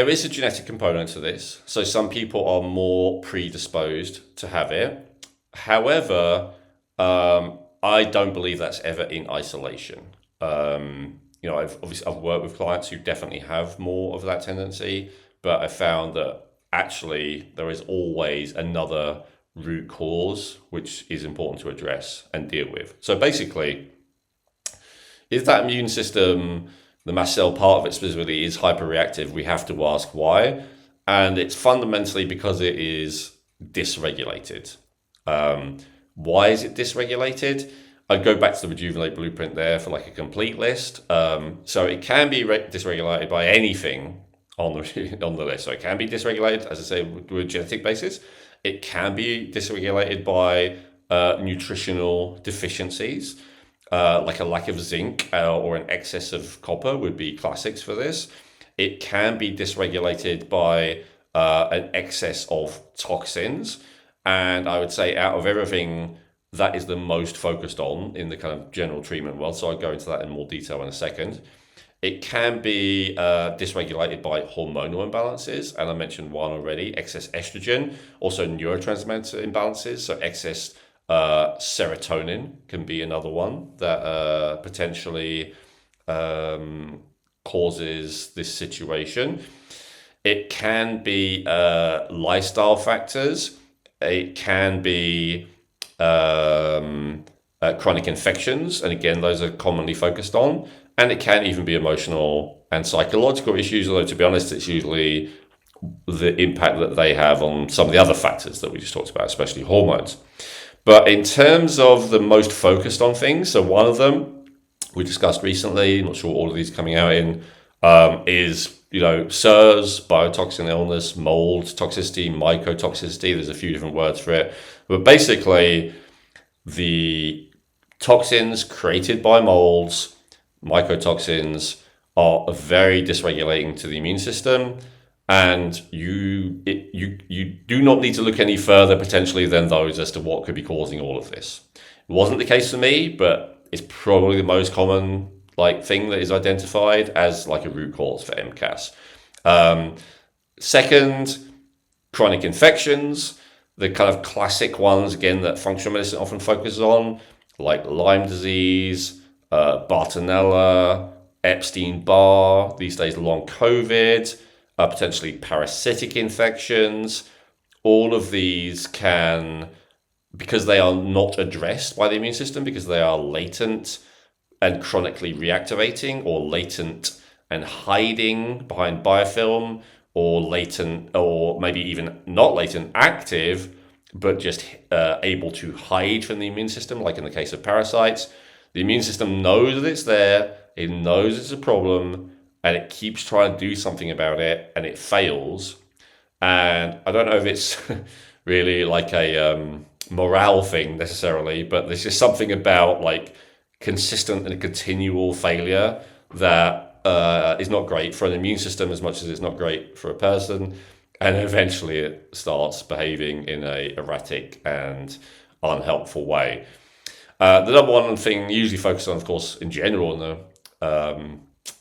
is a genetic component to this. So some people are more predisposed to have it. However, I don't believe that's ever in isolation. I've worked with clients who definitely have more of that tendency, but I found that actually there is always another root cause which is important to address and deal with. So basically, if that immune system, the mast cell part of it specifically, is hyperreactive, we have to ask why. And it's fundamentally because it is dysregulated. Why is it dysregulated? I'd go back to the Rejuvenate blueprint there for like a complete list. So it can be dysregulated by anything on the list. So it can be dysregulated, as I say, with a genetic basis. It can be dysregulated by nutritional deficiencies. Like a lack of zinc or an excess of copper would be classics for this. It can be dysregulated by an excess of toxins. And I would say out of everything, that is the most focused on in the kind of general treatment world. So I'll go into that in more detail in a second. It can be dysregulated by hormonal imbalances. And I mentioned one already, excess estrogen, also neurotransmitter imbalances. So excess serotonin can be another one that potentially causes this situation. It can be lifestyle factors. It can be chronic infections, and again, those are commonly focused on. And it can even be emotional and psychological issues, although to be honest, it's usually the impact that they have on some of the other factors that we just talked about, especially hormones. But in terms of the most focused on things, so one of them we discussed recently, not sure all of these coming out in, is, SIRS, biotoxin illness, mold toxicity, mycotoxicity. There's a few different words for it. But basically, the toxins created by molds, mycotoxins, are very dysregulating to the immune system. And you do not need to look any further potentially than those as to what could be causing all of this. It wasn't the case for me, but it's probably the most common thing that is identified as like a root cause for MCAS. Second, chronic infections, the kind of classic ones again that functional medicine often focuses on, like Lyme disease, Bartonella, Epstein-Barr, these days long COVID. Potentially parasitic infections. All of these can, because they are not addressed by the immune system, because they are latent and chronically reactivating, or latent and hiding behind biofilm, or latent, or maybe even not latent, active, but just able to hide from the immune system, like in the case of parasites. The immune system knows that it's there, it knows it's a problem, and it keeps trying to do something about it, and it fails. And I don't know if it's really like a morale thing necessarily, but there's just something about consistent and continual failure that is not great for an immune system as much as it's not great for a person. And eventually it starts behaving in a erratic and unhelpful way. The number one thing usually focused on, of course, in general in the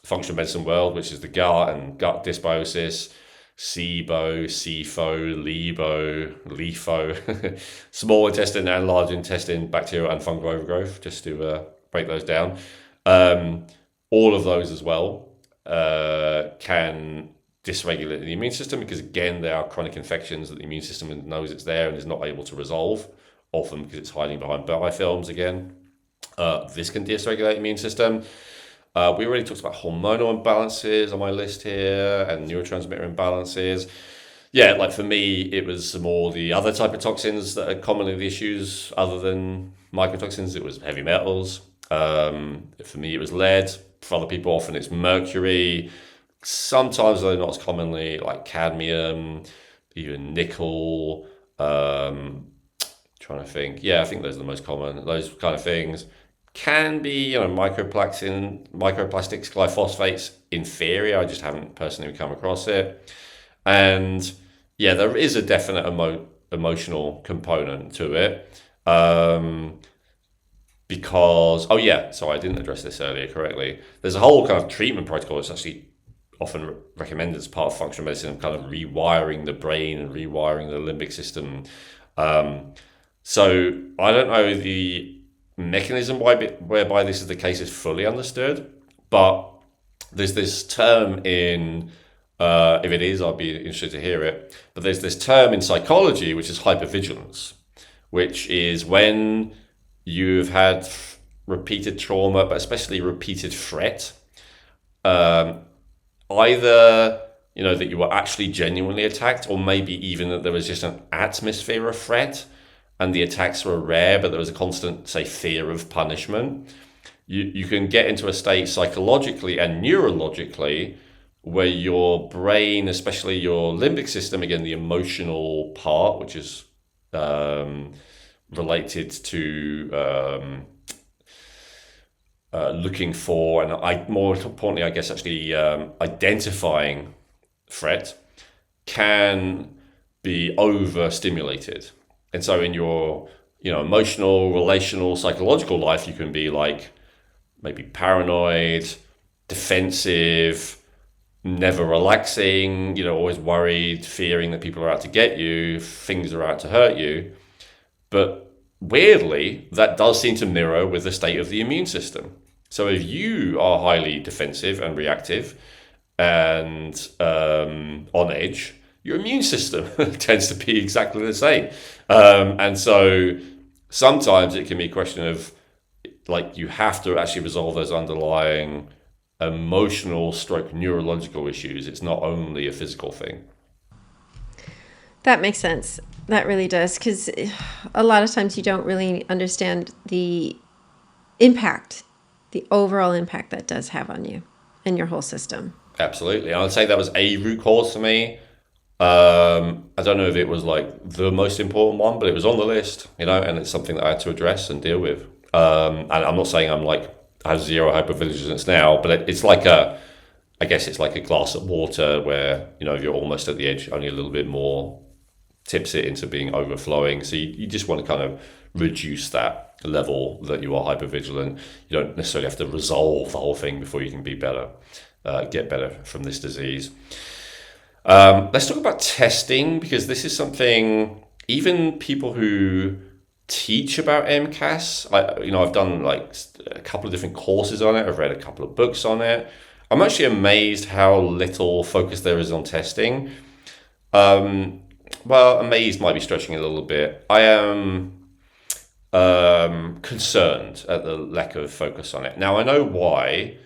functional medicine world, which is the gut and gut dysbiosis, SIBO, SIFO, LIBO, LIFO, small intestine and large intestine bacterial and fungal overgrowth, just to break those down. All of those as well can dysregulate the immune system because, again, there are chronic infections that the immune system knows it's there and is not able to resolve, often because it's hiding behind biofilms again. This can dysregulate the immune system. We already talked about hormonal imbalances on my list here and neurotransmitter imbalances. Yeah, for me, it was more the other type of toxins that are commonly the issues other than mycotoxins. It was heavy metals. For me, it was lead. For other people, often it's mercury. Sometimes, though not as commonly, like cadmium, even nickel. Trying to think. Yeah, I think those are the most common. Those kind of things. Can be, microplastics, glyphosates in theory. I just haven't personally come across it. And Yeah, there is a definite emotional component to it. Because, oh yeah, so I didn't address this earlier correctly. There's a whole kind of treatment protocol that's actually often recommended as part of functional medicine, kind of rewiring the brain and rewiring the limbic system. So I don't know the mechanism whereby this is the case is fully understood, but there's this term in, if it is, I'll be interested to hear it, but there's this term in psychology, which is hypervigilance, which is when you've had repeated trauma, but especially repeated threat, either that you were actually genuinely attacked, or maybe even that there was just an atmosphere of threat and the attacks were rare, but there was a constant, say, fear of punishment. You can get into a state psychologically and neurologically where your brain, especially your limbic system, again, the emotional part, which is related to looking for, and more importantly, I guess, actually identifying threat, can be overstimulated. And so in your emotional, relational, psychological life, you can be like maybe paranoid, defensive, never relaxing, always worried, fearing that people are out to get you, things are out to hurt you. But weirdly, that does seem to mirror with the state of the immune system. So if you are highly defensive and reactive and on edge, your immune system tends to be exactly the same. And so sometimes it can be a question of, like, you have to actually resolve those underlying emotional stroke neurological issues. It's not only a physical thing. That makes sense. That really does, because a lot of times you don't really understand the impact, the overall impact that does have on you and your whole system. Absolutely. I would say that was a root cause for me. I don't know if it was like the most important one, but it was on the list, and it's something that I had to address and deal with. And I'm not saying I have zero hypervigilance now, but it's like I guess it's like a glass of water where, if you're almost at the edge, only a little bit more tips it into being overflowing. So you just want to kind of reduce that level that you are hypervigilant. You don't necessarily have to resolve the whole thing before you can be better, get better from this disease. Let's talk about testing, because this is something even people who teach about MCAS, I've done like a couple of different courses on it. I've read a couple of books on it. I'm actually amazed how little focus there is on testing. Well, amazed might be stretching a little bit. I am concerned at the lack of focus on it. Now, I know why.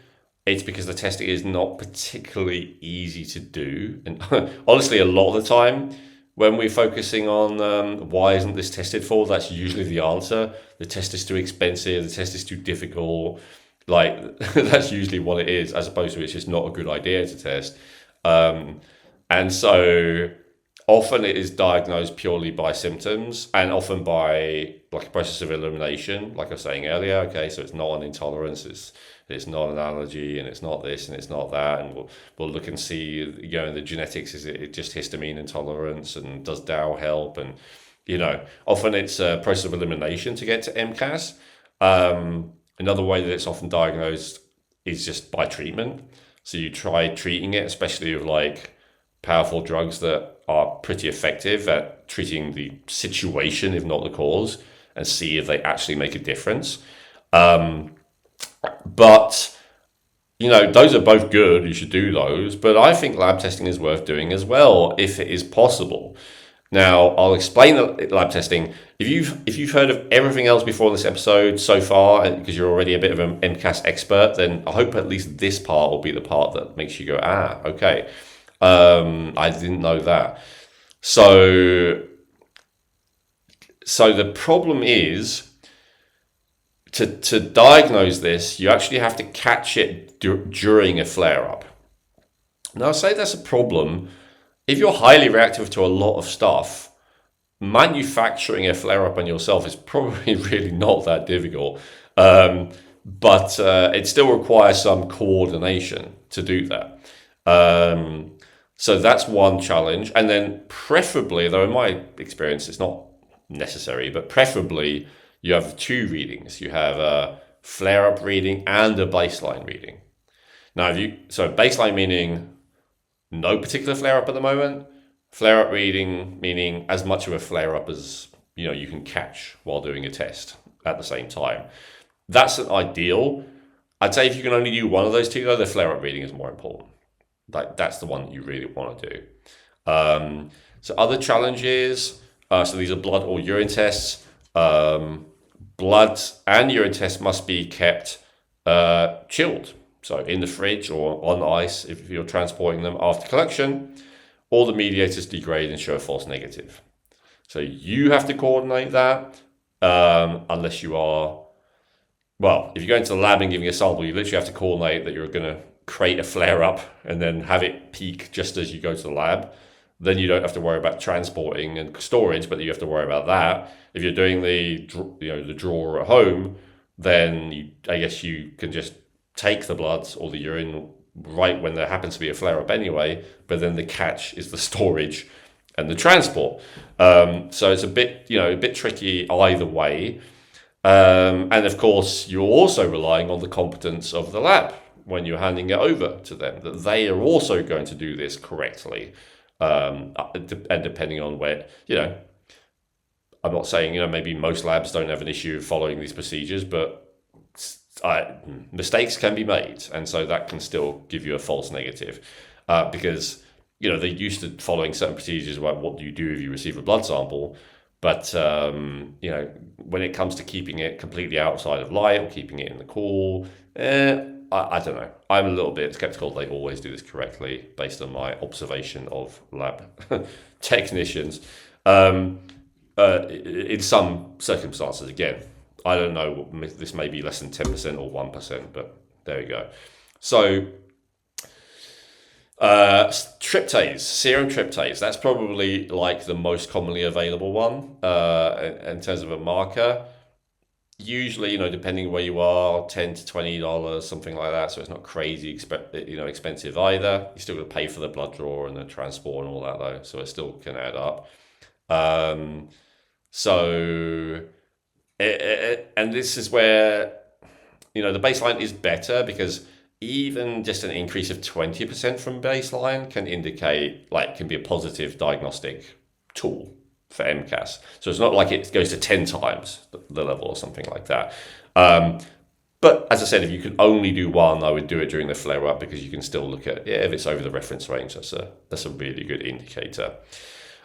It's because the testing is not particularly easy to do. And honestly, a lot of the time, when we're focusing on why isn't this tested for, that's usually the answer. The test is too expensive, the test is too difficult. Like, that's usually what it is, as opposed to it's just not a good idea to test. And so often it is diagnosed purely by symptoms, and often by like a process of elimination, like I was saying earlier. Okay, so it's not an intolerance, it's not an allergy, and it's not this and it's not that, and we'll look and see, in the genetics, is it just histamine intolerance, and does DAO help? And often it's a process of elimination to get to MCAS. Another way that it's often diagnosed is just by treatment. So you try treating it, especially with like powerful drugs that are pretty effective at treating the situation, if not the cause, and see if they actually make a difference. But those are both good. You should do those. But I think lab testing is worth doing as well, if it is possible. Now, I'll explain the lab testing. If you've heard of everything else before this episode so far, and because you're already a bit of an MCAS expert, then I hope at least this part will be the part that makes you go, okay. I didn't know that. So the problem is, to diagnose this, you actually have to catch it during a flare-up. Now, I say that's a problem. If you're highly reactive to a lot of stuff, manufacturing a flare-up on yourself is probably really not that difficult. But it still requires some coordination to do that. So that's one challenge. And then preferably, though in my experience it's not necessary, but preferably you have two readings. You have a flare-up reading and a baseline reading. Now, so baseline meaning no particular flare-up at the moment. Flare-up reading meaning as much of a flare-up as you can catch while doing a test at the same time. That's an ideal. I'd say if you can only do one of those two, though, the flare-up reading is more important. Like that's the one that you really want to do. So other challenges. So these are blood or urine tests. Blood and urine tests must be kept chilled. So in the fridge or on ice if you're transporting them after collection, or the mediators degrade and show a false negative. So you have to coordinate that unless you are, well, if you go into the lab and giving a sample, you literally have to coordinate that you're going to create a flare-up and then have it peak just as you go to the lab. Then you don't have to worry about transporting and storage, but you have to worry about that. If you're doing the drawer at home, then I guess you can just take the blood or the urine right when there happens to be a flare-up anyway, but then the catch is the storage and the transport. So it's a bit tricky either way. And of course, you're also relying on the competence of the lab when you're handing it over to them, that they are also going to do this correctly. And depending on where, I'm not saying, maybe most labs don't have an issue following these procedures, but mistakes can be made. And so that can still give you a false negative because, they're used to following certain procedures about what do you do if you receive a blood sample. But, when it comes to keeping it completely outside of light or keeping it in the cool, I don't know. I'm a little bit skeptical they always do this correctly based on my observation of lab technicians. In some circumstances, again, I don't know, this may be less than 10% or 1%, but there you go. So tryptase, serum tryptase, that's probably like the most commonly available one in terms of a marker. Usually, depending where you are, $10 to $20, something like that. So it's not crazy expensive either. You still got to pay for the blood draw and the transport and all that though, so it still can add up. And this is where the baseline is better, because even just an increase of 20% from baseline can be a positive diagnostic tool for MCAS. So it's not like it goes to 10 times the level or something like that. But as I said, if you can only do one, I would do it during the flare-up, because you can still look at, if it's over the reference range, that's a really good indicator.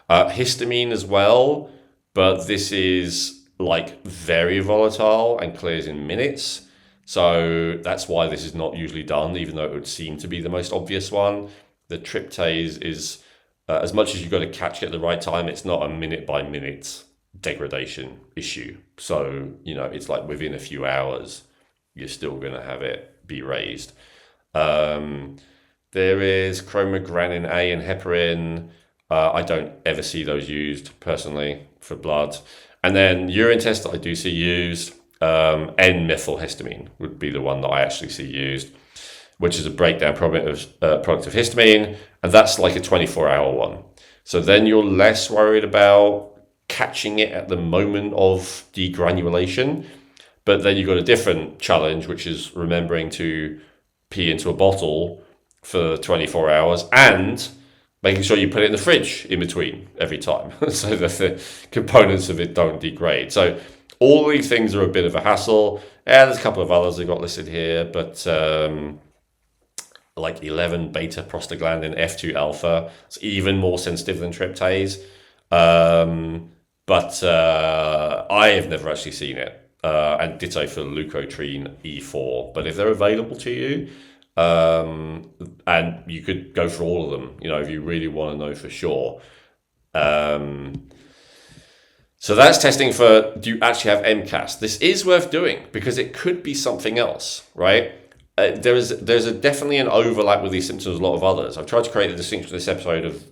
Histamine as well, but this is very volatile and clears in minutes. So that's why this is not usually done, even though it would seem to be the most obvious one. The tryptase is, as much as you've got to catch it at the right time, it's not a minute-by-minute degradation issue. So, it's like within a few hours, you're still going to have it be raised. There is chromogranin A and heparin. I don't ever see those used, personally, for blood. And then urine test that I do see used, N-methylhistamine would be the one that I actually see used, which is a breakdown product of histamine, and that's like a 24-hour one. So then you're less worried about catching it at the moment of degranulation, but then you've got a different challenge, which is remembering to pee into a bottle for 24 hours and making sure you put it in the fridge in between every time so that the components of it don't degrade. So all these things are a bit of a hassle. There's a couple of others I got listed here, but like 11 beta prostaglandin F2 alpha, it's even more sensitive than tryptase. But I have never actually seen it. And ditto for leukotriene E4. But if they're available to you, and you could go for all of them, if you really want to know for sure. So that's testing for, do you actually have MCAS? This is worth doing because it could be something else, right? There's definitely an overlap with these symptoms with a lot of others. I've tried to create a distinction in this episode of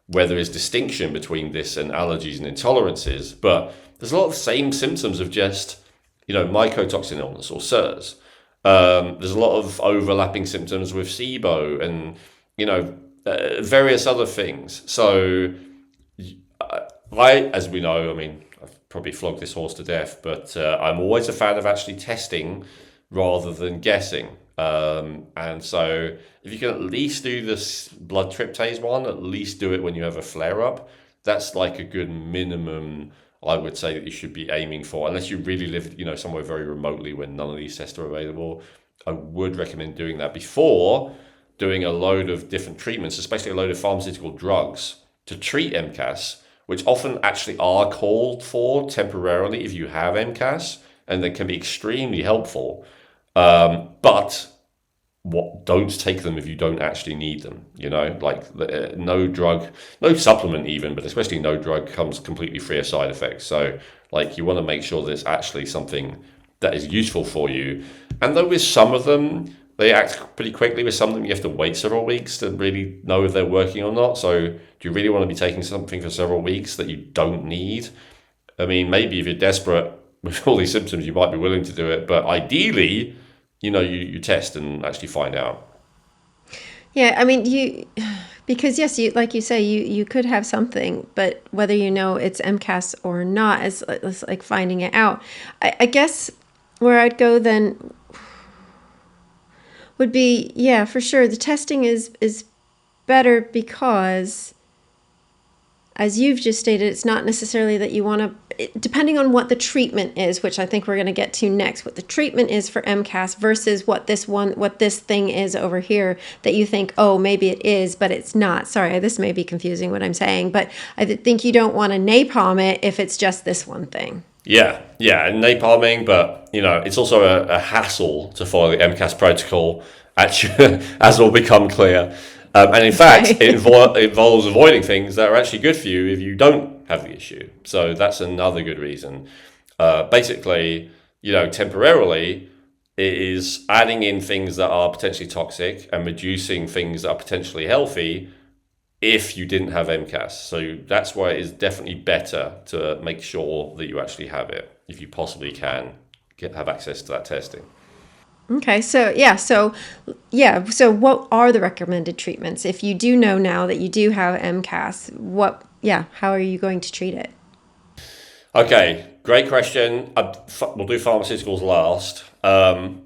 where there is distinction between this and allergies and intolerances, but there's a lot of the same symptoms of just, mycotoxin illness or SIRS. There's a lot of overlapping symptoms with SIBO and, various other things. So as we know, I mean, I've probably flogged this horse to death, but I'm always a fan of actually testing rather than guessing. And so if you can at least do this blood tryptase one, at least do it when you have a flare up. That's like a good minimum, I would say, that you should be aiming for, unless you really live, somewhere very remotely where none of these tests are available. I would recommend doing that before doing a load of different treatments, especially a load of pharmaceutical drugs to treat MCAS, which often actually are called for temporarily if you have MCAS, and they can be extremely helpful. But don't take them if you don't actually need them. No drug, no supplement even, but especially no drug comes completely free of side effects. So you want to make sure that it's actually something that is useful for you. And though with some of them, they act pretty quickly. With some of them, you have to wait several weeks to really know if they're working or not. So do you really want to be taking something for several weeks that you don't need? I mean, maybe if you're desperate with all these symptoms, you might be willing to do it. But ideally, you test and actually find out. Yeah, I mean, because yes, like you say, you could have something, but whether it's MCAS or not is like finding it out. I guess where I'd go then would be, yeah, for sure. The testing is better because, as you've just stated, it's not necessarily that you want to, depending on what the treatment is, which I think we're going to get to next, what the treatment is for MCAS versus what this thing is over here that you think, oh, maybe it is, but it's not. Sorry, this may be confusing what I'm saying, but I think you don't want to napalm it if it's just this one thing. Yeah, and napalming, but it's also a hassle to follow the MCAS protocol, actually, as will become clear. And in fact, it involves avoiding things that are actually good for you if you don't have the issue. So that's another good reason. Basically, temporarily, it is adding in things that are potentially toxic and reducing things that are potentially healthy if you didn't have MCAS. So that's why it is definitely better to make sure that you actually have it, if you possibly can have access to that testing. Okay, so what are the recommended treatments? If you do know now that you do have MCAS, how are you going to treat it? Okay, great question. We'll do pharmaceuticals last.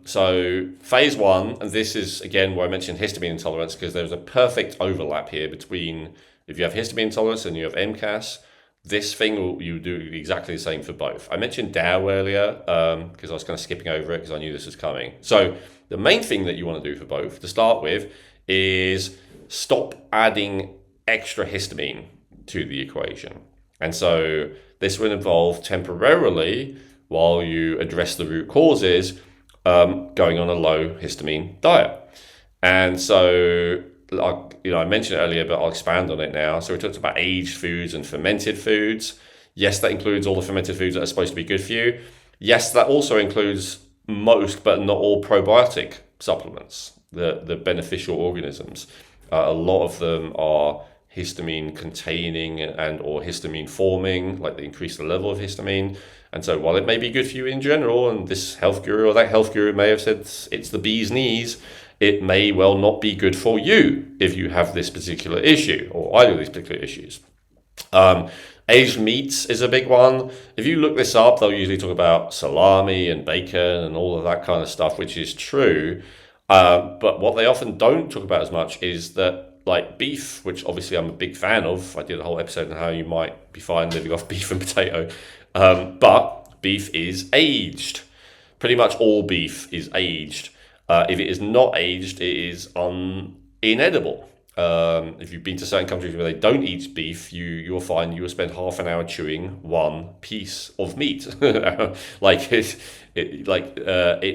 So phase one, and this is again where I mentioned histamine intolerance, because there's a perfect overlap here between if you have histamine intolerance and you have MCAS. This thing you do exactly the same for both. I mentioned DAO earlier because I was kind of skipping over it because I knew this was coming. So the main thing that you want to do for both to start with is stop adding extra histamine to the equation. And so this will involve temporarily, while you address the root causes, going on a low histamine diet. And so I mentioned it earlier, but I'll expand on it now. So we talked about aged foods and fermented foods. Yes, that includes all the fermented foods that are supposed to be good for you. Yes, that also includes most, but not all, probiotic supplements, the beneficial organisms. A lot of them are histamine containing and or histamine forming, like they increase the level of histamine. And so while it may be good for you in general, and this health guru or that health guru may have said it's the bee's knees, it may well not be good for you if you have this particular issue or either of these particular issues. Aged meats is a big one. If you look this up, they'll usually talk about salami and bacon and all of that kind of stuff, which is true. But what they often don't talk about as much is that, like beef, which obviously I'm a big fan of. I did a whole episode on how you might be fine living off beef and potato. But beef is aged. Pretty much all beef is aged. If it is not aged, it is inedible. If you've been to certain countries where they don't eat beef, you'll find you will spend half an hour chewing one piece of meat. It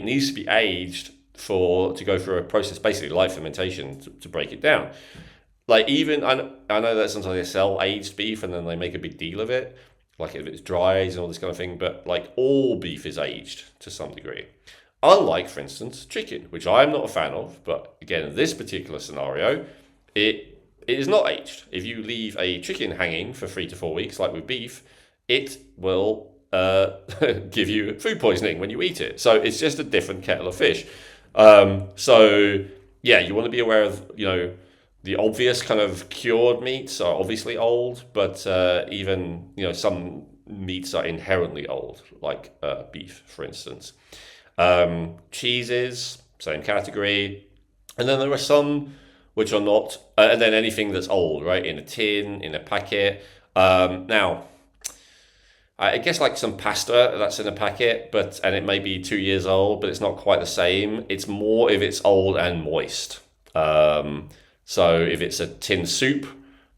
needs to be aged to go through a process, basically like fermentation, to break it down. Like even I know that sometimes they sell aged beef and then they make a big deal of it, like if it's dries and all this kind of thing. But like all beef is aged to some degree. Unlike, for instance, chicken, which I'm not a fan of, but again, in this particular scenario, it is not aged. If you leave a chicken hanging for 3 to 4 weeks, like with beef, it will give you food poisoning when you eat it. So it's just a different kettle of fish. You want to be aware of, the obvious kind of cured meats are obviously old, but even some meats are inherently old, like beef, for instance. Cheeses, same category, and then there are some which are not, and then anything that's old, right, in a tin, in a packet. Now, I guess like some pasta that's in a packet, and it may be 2 years old, but it's not quite the same. It's more if it's old and moist. So if it's a tin soup,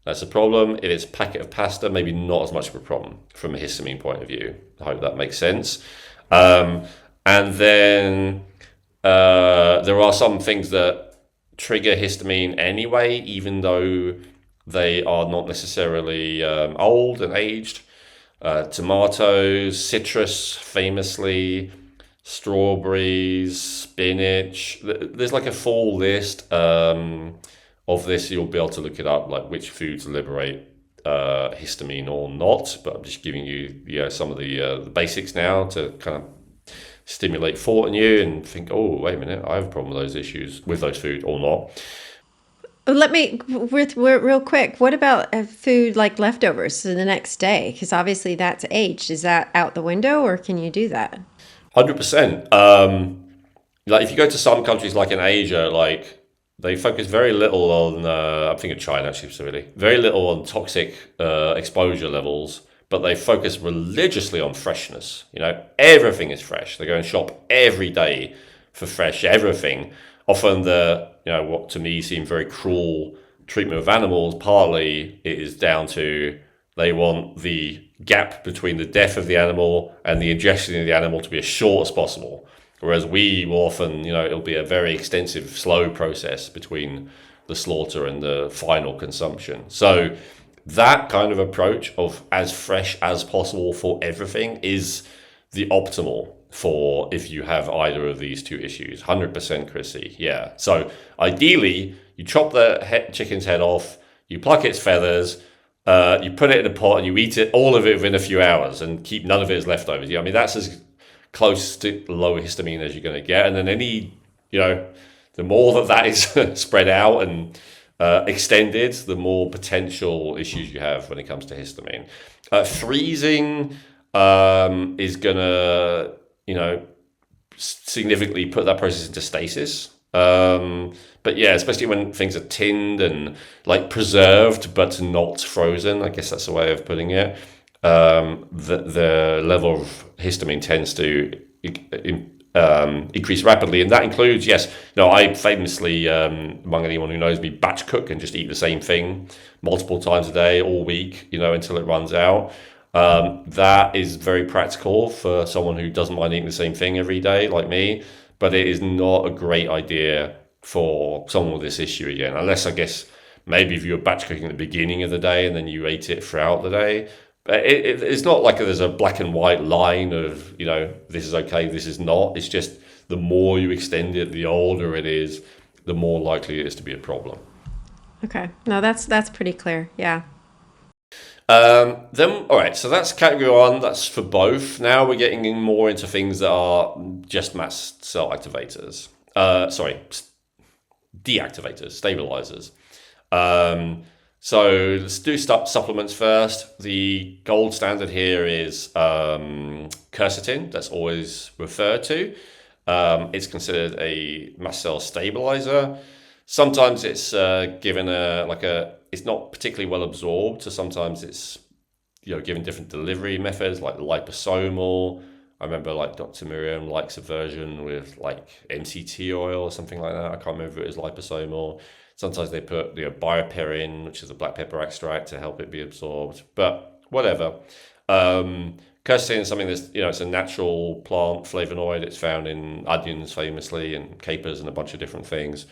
that's a problem. If it's a packet of pasta, maybe not as much of a problem from a histamine point of view. I hope that makes sense. And then there are some things that trigger histamine anyway, even though they are not necessarily old and aged. Tomatoes, citrus, famously, strawberries, spinach. There's like a full list of this. You'll be able to look it up, like which foods liberate histamine or not. But I'm just giving you some of the basics now to kind of stimulate thought in you and think, oh, wait a minute, I have a problem with those issues, with those foods or not. Let me, real quick, what about food like leftovers for the next day? Because obviously that's aged. Is that out the window, or can you do that? 100%. Like if you go to some countries like in Asia, like they focus very little on, I'm thinking China actually specifically, very little on toxic exposure levels, but they focus religiously on freshness. Everything is fresh. They go and shop every day for fresh everything. Often what to me seem very cruel treatment of animals, partly it is down to they want the gap between the death of the animal and the ingestion of the animal to be as short as possible. Whereas we will often, it'll be a very extensive, slow process between the slaughter and the final consumption. So that kind of approach of as fresh as possible for everything is the optimal for if you have either of these two issues. 100% Chrissy, yeah. So ideally, you chop the chicken's head off, you pluck its feathers, you put it in a pot and you eat it, all of it within a few hours, and keep none of it as leftovers. I mean, that's as close to low histamine as you're going to get. And then the more that is spread out and extended, the more potential issues you have when it comes to histamine. Freezing is going to, significantly put that process into stasis. But yeah, especially when things are tinned and like preserved but not frozen, I guess that's the way of putting it. The level of histamine tends to increase rapidly, and that includes, yes, I famously, among anyone who knows me, batch cook and just eat the same thing multiple times a day, all week, until it runs out. That is very practical for someone who doesn't mind eating the same thing every day, like me, but it is not a great idea for someone with this issue again, unless I guess maybe if you were batch cooking at the beginning of the day and then you ate it throughout the day. It's not like there's a black and white line of, this is okay, this is not. It's just the more you extend it, the older it is, the more likely it is to be a problem. Okay. No, that's pretty clear. Yeah. Then, all right, so that's category one. That's for both. Now we're getting in more into things that are just mast cell activators. Deactivators, stabilizers. So let's do supplements first. The gold standard here is quercetin. That's always referred to. It's considered a mast cell stabilizer. Sometimes it's given it's not particularly well absorbed, so sometimes it's given different delivery methods like liposomal. I remember like Dr. Miriam likes a version with like MCT oil or something like that. I can't remember if it was liposomal. Sometimes they put bioperin, which is a black pepper extract, to help it be absorbed. But whatever. Quercetin is something that's it's a natural plant flavonoid. It's found in onions famously and capers and a bunch of different things.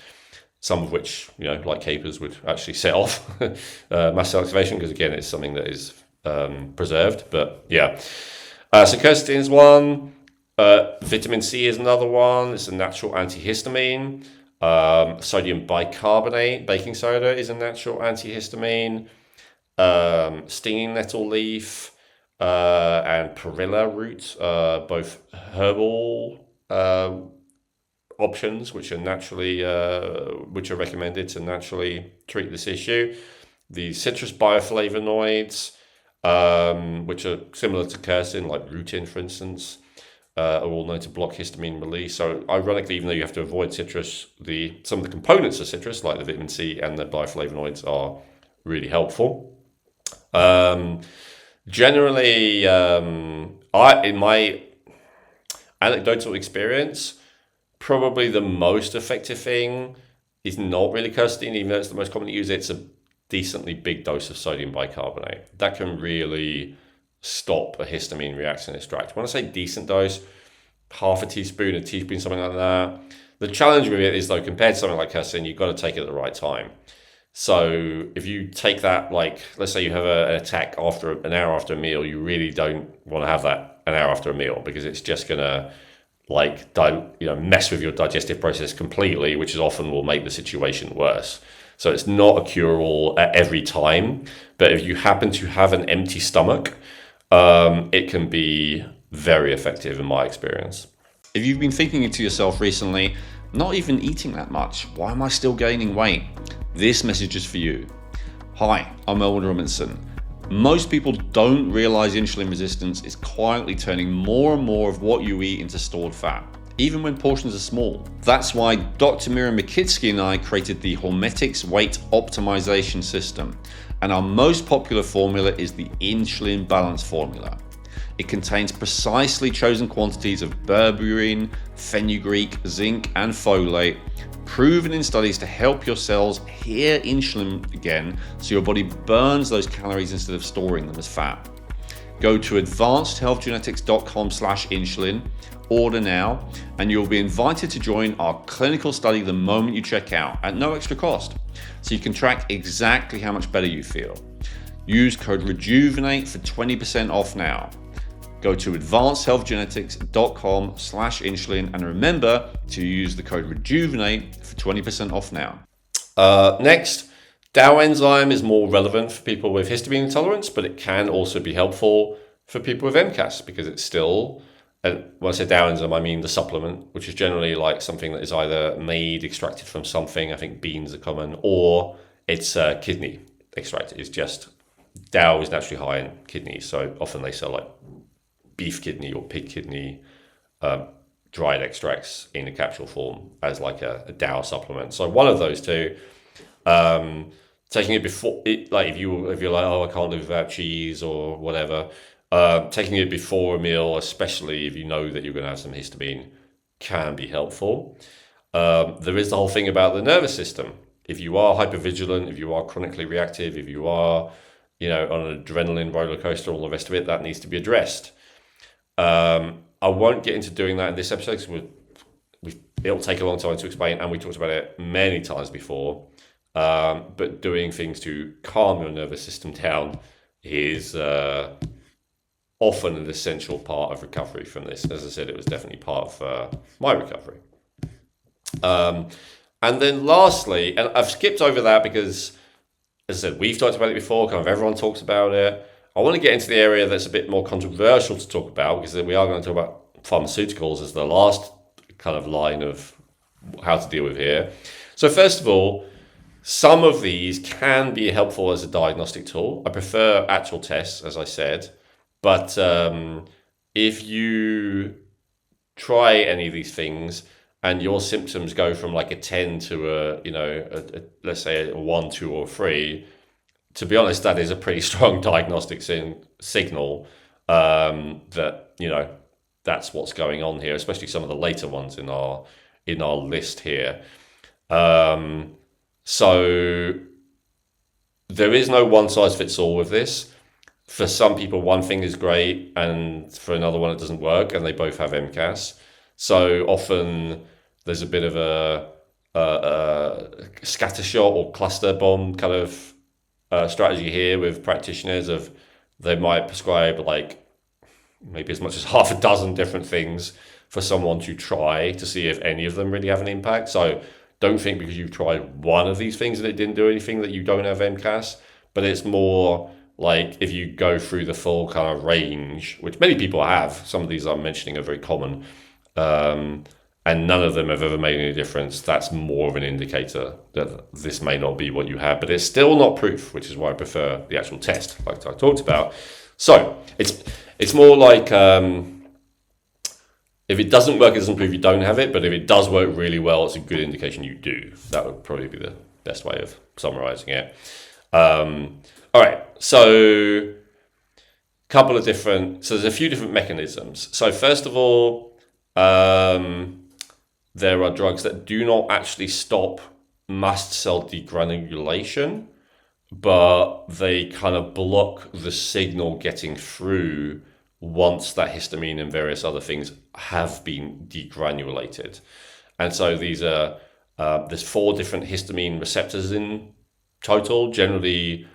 Some of which, like capers, would actually set off mast cell activation because, again, it's something that is preserved. But yeah, so quercetin is one. Vitamin C is another one. It's a natural antihistamine. Sodium bicarbonate, baking soda, is a natural antihistamine. Stinging nettle leaf and perilla root, both herbal options which are naturally which are recommended to naturally treat this issue. The citrus bioflavonoids, which are similar to quercetin, like rutin, for instance, are all known to block histamine release. So ironically, even though you have to avoid citrus, some of the components of citrus, like the vitamin C and the bioflavonoids, are really helpful. Generally, in my anecdotal experience, probably the most effective thing is not really quercetin, even though it's the most commonly used. It's a decently big dose of sodium bicarbonate. That can really stop a histamine reaction in extract. When I say decent dose, half a teaspoon, something like that. The challenge with it is, though, compared to something like quercetin, you've got to take it at the right time. So if you take that, like, let's say you have an attack after an hour after a meal, you really don't want to have that an hour after a meal, because it's just going to mess with your digestive process completely, which is often will make the situation worse. So it's not a cure-all at every time, but if you happen to have an empty stomach, it can be very effective in my experience. If you've been thinking to yourself recently, not even eating that much, why am I still gaining weight? This message is for you. Hi, I'm Elwin Robinson. Most people don't realize insulin resistance is quietly turning more and more of what you eat into stored fat, even when portions are small. That's why Dr. Miriam Mikitsky and I created the Hormetics Weight Optimization System, and our most popular formula is the Insulin Balance Formula. It contains precisely chosen quantities of berberine, fenugreek, zinc, and folate, proven in studies to help your cells hear insulin again, so your body burns those calories instead of storing them as fat. Go to advancedhealthgenetics.com/insulin, order now, and you'll be invited to join our clinical study the moment you check out at no extra cost, so you can track exactly how much better you feel. Use code REJUVENATE for 20% off now. Go to advancedhealthgenetics.com/insulin and remember to use the code REJUVENATE for 20% off now. Next, DAO enzyme is more relevant for people with histamine intolerance, but it can also be helpful for people with MCAS, because it's still, and when I say DAO enzyme, I mean the supplement, which is generally like something that is either made, extracted from something, I think beans are common, or it's kidney extract. It's just, DAO is naturally high in kidneys, so often they sell like beef kidney or pig kidney dried extracts in a capsule form as like a DAO supplement. So one of those two, taking it before it, like if you're like, oh, I can't live without cheese or whatever, taking it before a meal, especially if you know that you're going to have some histamine, can be helpful. There is the whole thing about the nervous system. If you are hypervigilant, if you are chronically reactive, if you are, on an adrenaline roller coaster, all the rest of it, that needs to be addressed. I won't get into doing that in this episode because it'll take a long time to explain, and we talked about it many times before. But doing things to calm your nervous system down is often an essential part of recovery from this. As I said, it was definitely part of my recovery. And then lastly, and I've skipped over that because, as I said, we've talked about it before, kind of everyone talks about it. I want to get into the area that's a bit more controversial to talk about, because we are going to talk about pharmaceuticals as the last kind of line of how to deal with here. So first of all, some of these can be helpful as a diagnostic tool. I prefer actual tests, as I said, but if you try any of these things and your symptoms go from like a 10 to let's say a 1, 2, or 3, to be honest, that is a pretty strong diagnostic signal that, that's what's going on here, especially some of the later ones in our list here. So there is no one size fits all with this. For some people, one thing is great, and for another one, it doesn't work, and they both have MCAS. So often there's a bit of a scattershot or cluster bomb kind of strategy here with practitioners. Of they might prescribe like maybe as much as half a dozen different things for someone to try to see if any of them really have an impact. So don't think because you've tried one of these things and it didn't do anything that you don't have MCAS, but it's more like if you go through the full kind of range, which many people have, some of these I'm mentioning are very common, and none of them have ever made any difference, that's more of an indicator that this may not be what you have. But it's still not proof, which is why I prefer the actual test, like I talked about. So it's more like if it doesn't work, it doesn't prove you don't have it. But if it does work really well, it's a good indication you do. That would probably be the best way of summarizing it. All right, so couple of different, so there's a few different mechanisms. So first of all, there are drugs that do not actually stop mast cell degranulation, but they kind of block the signal getting through once that histamine and various other things have been degranulated. And so these are, there's 4 different histamine receptors in total, generally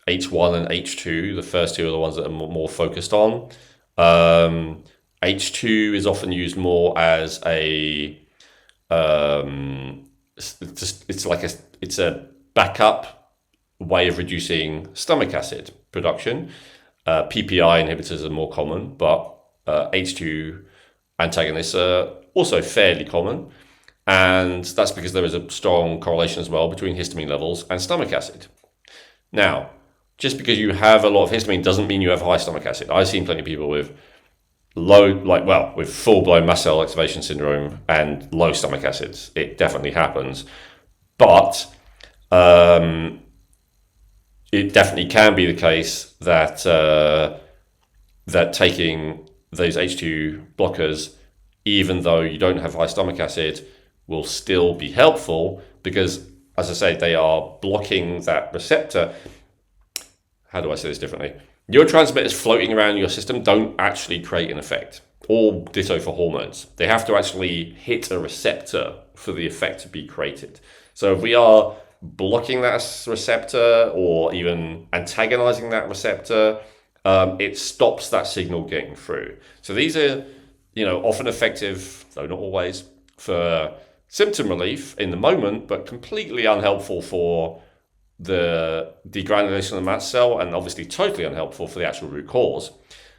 H1 and H2. The first 2 are the ones that are more focused on. H2 is often used more as a it's a backup way of reducing stomach acid production. PPI inhibitors are more common, but H2 antagonists are also fairly common, and that's because there is a strong correlation as well between histamine levels and stomach acid. Now, just because you have a lot of histamine doesn't mean you have high stomach acid. I've seen plenty of people with with full-blown mast cell activation syndrome and low stomach acids. It definitely happens, but it definitely can be the case that that taking those H2 blockers, even though you don't have high stomach acid, will still be helpful because, as I say, they are blocking that receptor. How do I say this differently? Neurotransmitters floating around your system don't actually create an effect, or ditto for hormones. They have to actually hit a receptor for the effect to be created. So if we are blocking that receptor or even antagonizing that receptor, it stops that signal getting through. So these are, often effective, though not always, for symptom relief in the moment, but completely unhelpful for the degranulation of the mast cell, and obviously totally unhelpful for the actual root cause.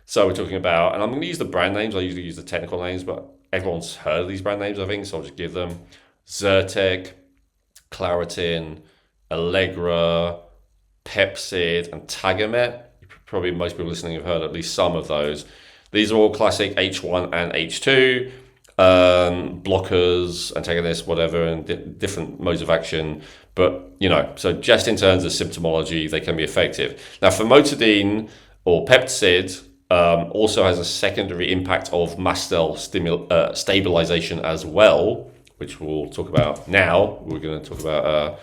So we're talking about, and I'm going to use the brand names, I usually use the technical names, but everyone's heard of these brand names, I think, so I'll just give them: Zyrtec, Claritin, Allegra, Pepcid, and Tagamet. Probably most people listening have heard at least some of those. These are all classic H1 and H2 blockers, antagonists, whatever, and different modes of action. But, so just in terms of symptomology, they can be effective. Now, famotidine or Pepcid also has a secondary impact of mast cell stabilization as well, which we'll talk about now. We're going to talk about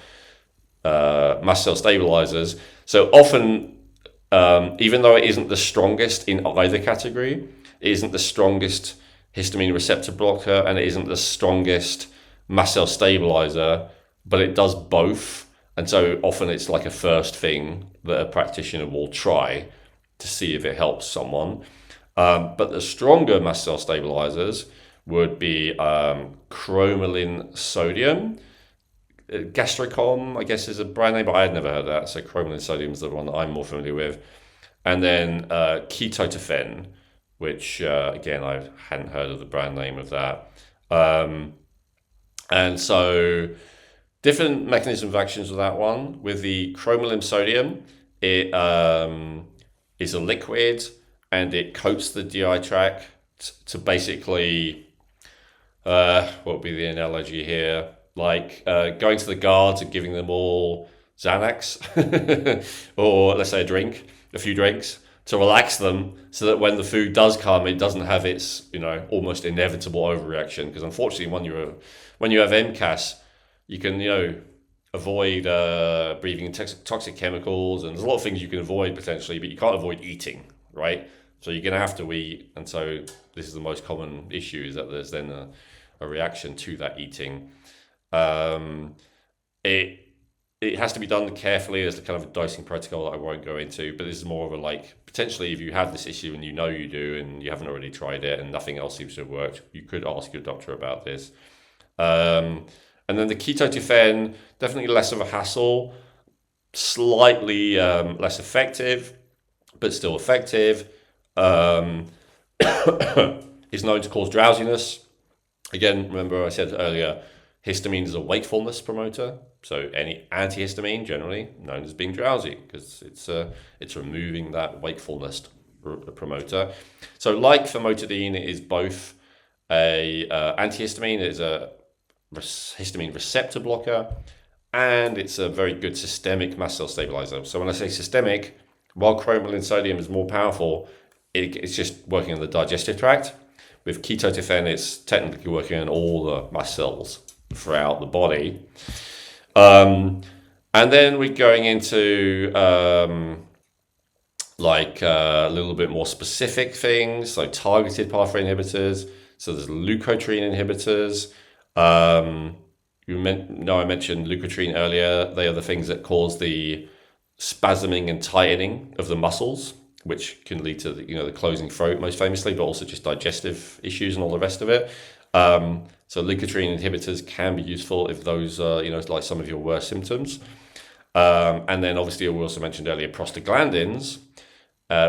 mast cell stabilizers. So often, even though it isn't the strongest in either category, it isn't the strongest histamine receptor blocker, and it isn't the strongest mast cell stabilizer, but it does both. And so often it's like a first thing that a practitioner will try to see if it helps someone. But the stronger mast cell stabilizers would be cromolyn sodium. Gastrocom, I guess, is a brand name, but I had never heard of that. So cromolyn sodium is the one that I'm more familiar with. And then ketotifen, which, again, I hadn't heard of the brand name of that. And so different mechanism of actions with that one. With the cromolyn sodium, it is a liquid, and it coats the GI tract to basically, what would be the analogy here? Like going to the guards and giving them all Xanax, or let's say a few drinks, to relax them, so that when the food does come, it doesn't have its, almost inevitable overreaction. Because unfortunately, when you have MCAS, you can, avoid breathing in toxic chemicals, and there's a lot of things you can avoid potentially, but you can't avoid eating, right? So you're going to have to eat, and so this is the most common issue, is that there's then a reaction to that eating. It has to be done carefully. There's kind of a dosing protocol that I won't go into, but this is more of a potentially if you have this issue and you do, and you haven't already tried it and nothing else seems to have worked, you could ask your doctor about this. And then the ketotifen, definitely less of a hassle, slightly less effective, but still effective. Is known to cause drowsiness Again, remember I said earlier, histamine is a wakefulness promoter. So any antihistamine, generally known as being drowsy, because it's removing that wakefulness promoter. So like famotidine, it is both a antihistamine, it is a histamine receptor blocker, and it's a very good systemic mast cell stabilizer. So when I say systemic, while cromolyn sodium is more powerful, it's just working on the digestive tract. With ketotifen, it's technically working on all the mast cells throughout the body. And then we're going into a little bit more specific things, so targeted pathway inhibitors. So there's leukotriene inhibitors. I mentioned leukotriene earlier. They are the things that cause the spasming and tightening of the muscles, which can lead to the closing throat most famously, but also just digestive issues and all the rest of it. So leukotriene inhibitors can be useful if those are like some of your worst symptoms. And then obviously we also mentioned earlier prostaglandins,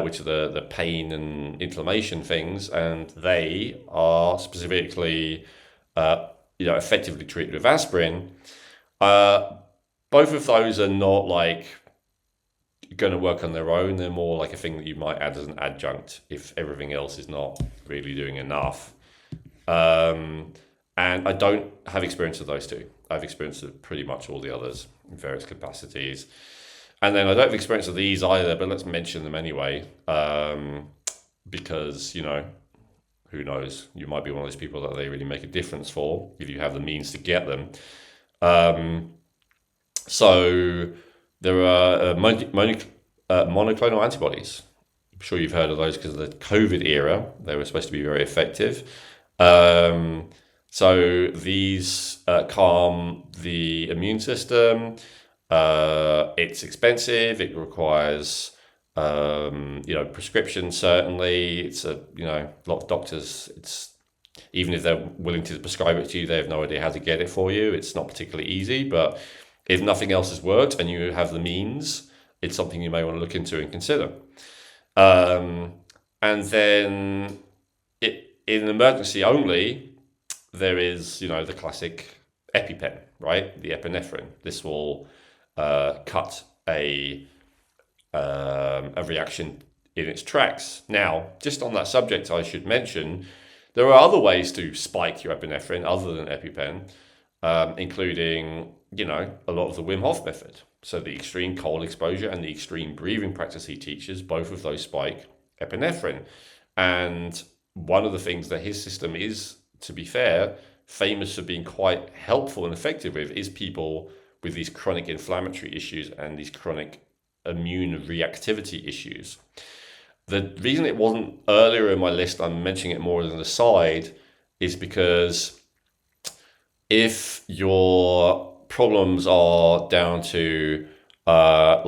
which are the pain and inflammation things, and they are specifically effectively treated with aspirin. Both of those are not like going to work on their own. They're more like a thing that you might add as an adjunct if everything else is not really doing enough. And I don't have experience with those two. I've experienced with pretty much all the others in various capacities. And then I don't have experience with these either, but let's mention them anyway, because, who knows? You might be one of those people that they really make a difference for if you have the means to get them. So there are monoclonal antibodies. I'm sure you've heard of those because of the COVID era. They were supposed to be very effective. So these calm the immune system. It's expensive. It requires prescription. Certainly, it's a lot of doctors. It's even if they're willing to prescribe it to you, they have no idea how to get it for you. It's not particularly easy. But if nothing else has worked and you have the means, it's something you may want to look into and consider. And then in an emergency only, there is the classic EpiPen, right? The epinephrine. This will cut a reaction in its tracks. Now, just on that subject, I should mention there are other ways to spike your epinephrine other than EpiPen, including a lot of the Wim Hof method. So the extreme cold exposure and the extreme breathing practice he teaches, both of those spike epinephrine. And one of the things that his system is, to be fair, famous for being quite helpful and effective with is people with these chronic inflammatory issues and these chronic immune reactivity issues. The reason it wasn't earlier in my list, I'm mentioning it more as an aside, is because if your problems are down to a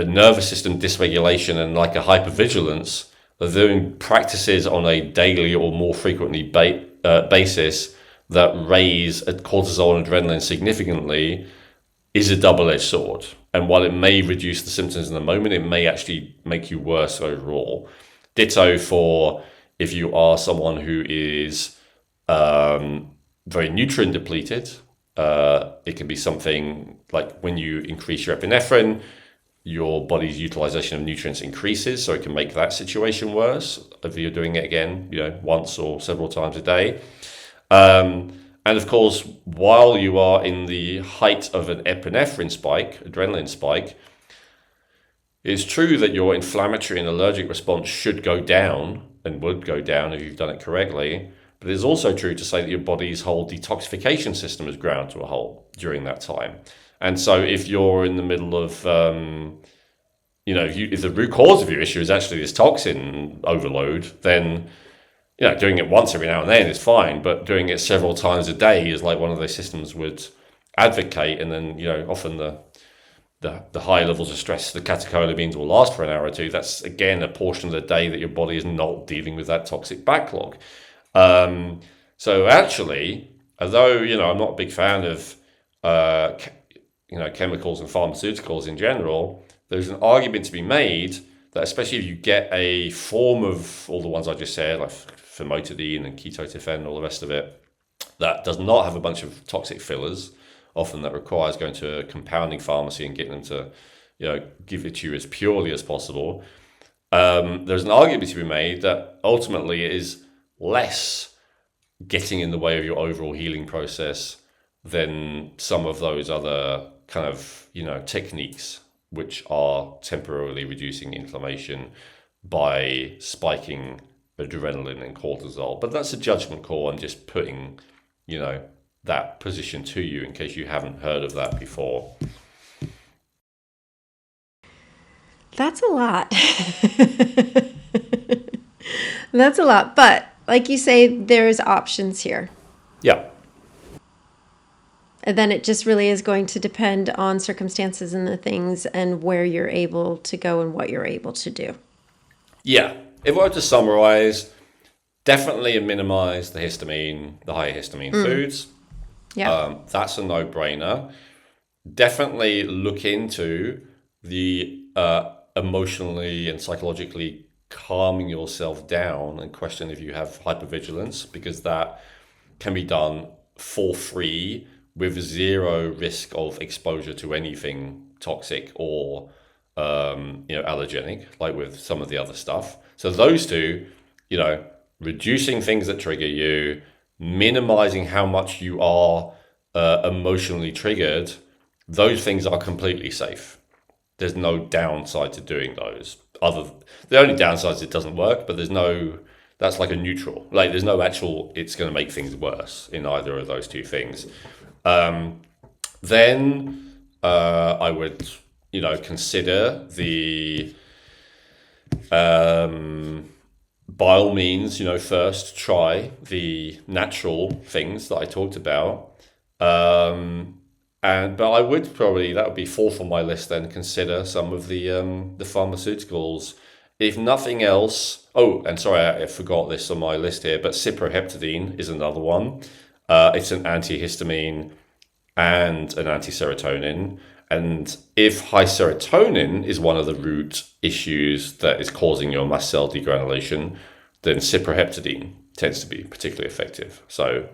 nervous system dysregulation and like a hypervigilance, doing practices on a daily or more frequently basis that raise cortisol and adrenaline significantly is a double-edged sword. And while it may reduce the symptoms in the moment, it may actually make you worse overall. Ditto for if you are someone who is very nutrient depleted. It can be something like when you increase your epinephrine, your body's utilization of nutrients increases, so it can make that situation worse if you're doing it again, once or several times a day. And of course, while you are in the height of an epinephrine spike, adrenaline spike, it's true that your inflammatory and allergic response should go down and would go down if you've done it correctly. But it is also true to say that your body's whole detoxification system is ground to a halt during that time. And so if you're in the middle of, if the root cause of your issue is actually this toxin overload, then doing it once every now and then is fine, but doing it several times a day is like one of those systems would advocate. And then, often the high levels of stress, the catecholamines will last for an hour or two. That's, again, a portion of the day that your body is not dealing with that toxic backlog. So actually, although, I'm not a big fan of, chemicals and pharmaceuticals in general, there's an argument to be made that especially if you get a form of all the ones I just said, like famotidine and ketotifen and all the rest of it, that does not have a bunch of toxic fillers, often that requires going to a compounding pharmacy and getting them to, give it to you as purely as possible. There's an argument to be made that ultimately it is less getting in the way of your overall healing process than some of those other kind of, techniques which are temporarily reducing inflammation by spiking adrenaline and cortisol. But that's a judgment call. I'm just putting, that position to you in case you haven't heard of that before. That's a lot. That's a lot. But like you say, there's options here. Yeah. And then it just really is going to depend on circumstances and the things and where you're able to go and what you're able to do. Yeah. If I were to summarize, definitely minimize the high histamine foods. Yeah. That's a no-brainer. Definitely look into the emotionally and psychologically calming yourself down and question if you have hypervigilance, because that can be done for free with zero risk of exposure to anything toxic or allergenic, like with some of the other stuff. So those two, reducing things that trigger you, minimizing how much you are emotionally triggered, those things are completely safe. There's no downside to doing those. The only downside is it doesn't work, but that's like a neutral. Like there's no actual, it's going to make things worse in either of those two things. Then I would, consider the, by all means, first try the natural things that I talked about. But I would probably, that would be fourth on my list then, consider some of the pharmaceuticals. If nothing else, and sorry, I forgot this on my list here, but cyproheptadine is another one. It's an antihistamine and an anti-serotonin. And if high serotonin is one of the root issues that is causing your mast cell degranulation, then cyproheptadine tends to be particularly effective. So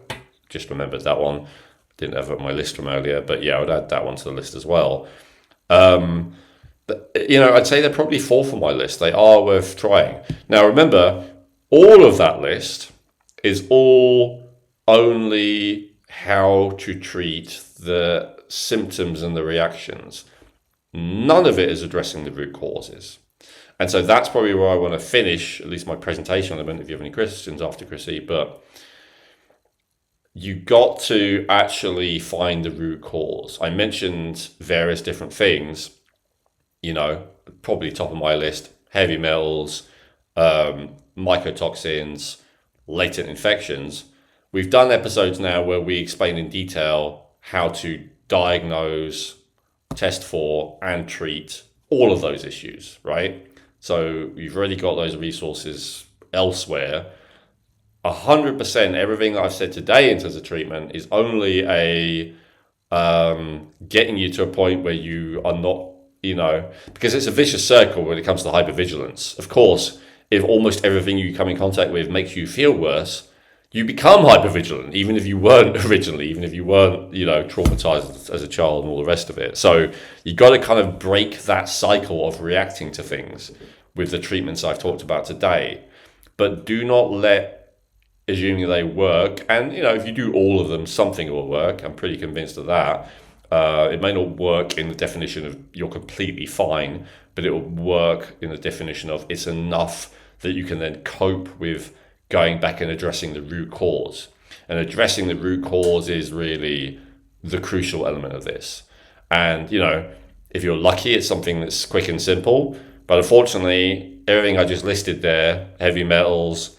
just remembered that one. Didn't have it on my list from earlier, but yeah, I would add that one to the list as well. But, I'd say they're probably fourth on my list. They are worth trying. Now, remember, all of that list is all only how to treat the symptoms and the reactions. None of it is addressing the root causes. And so that's probably where I want to finish, at least my presentation element, if you have any questions after Chrissy, but you got to actually find the root cause. I mentioned various different things, probably top of my list, heavy metals, mycotoxins, latent infections. We've done episodes now where we explain in detail how to diagnose, test for, and treat all of those issues, right? So you've already got those resources elsewhere. 100% everything that I've said today in terms of treatment is only a getting you to a point where you are not, because it's a vicious circle when it comes to hypervigilance. Of course, if almost everything you come in contact with makes you feel worse, you become hypervigilant, even if you weren't originally, even if you weren't, traumatized as a child and all the rest of it. So you got to kind of break that cycle of reacting to things with the treatments I've talked about today. But do not assuming they work, and if you do all of them, something will work. I'm pretty convinced of that. It may not work in the definition of you're completely fine, but it will work in the definition of it's enough that you can then cope with going back and addressing the root cause. And addressing the root cause is really the crucial element of this. And, if you're lucky, it's something that's quick and simple. But unfortunately, everything I just listed there, heavy metals,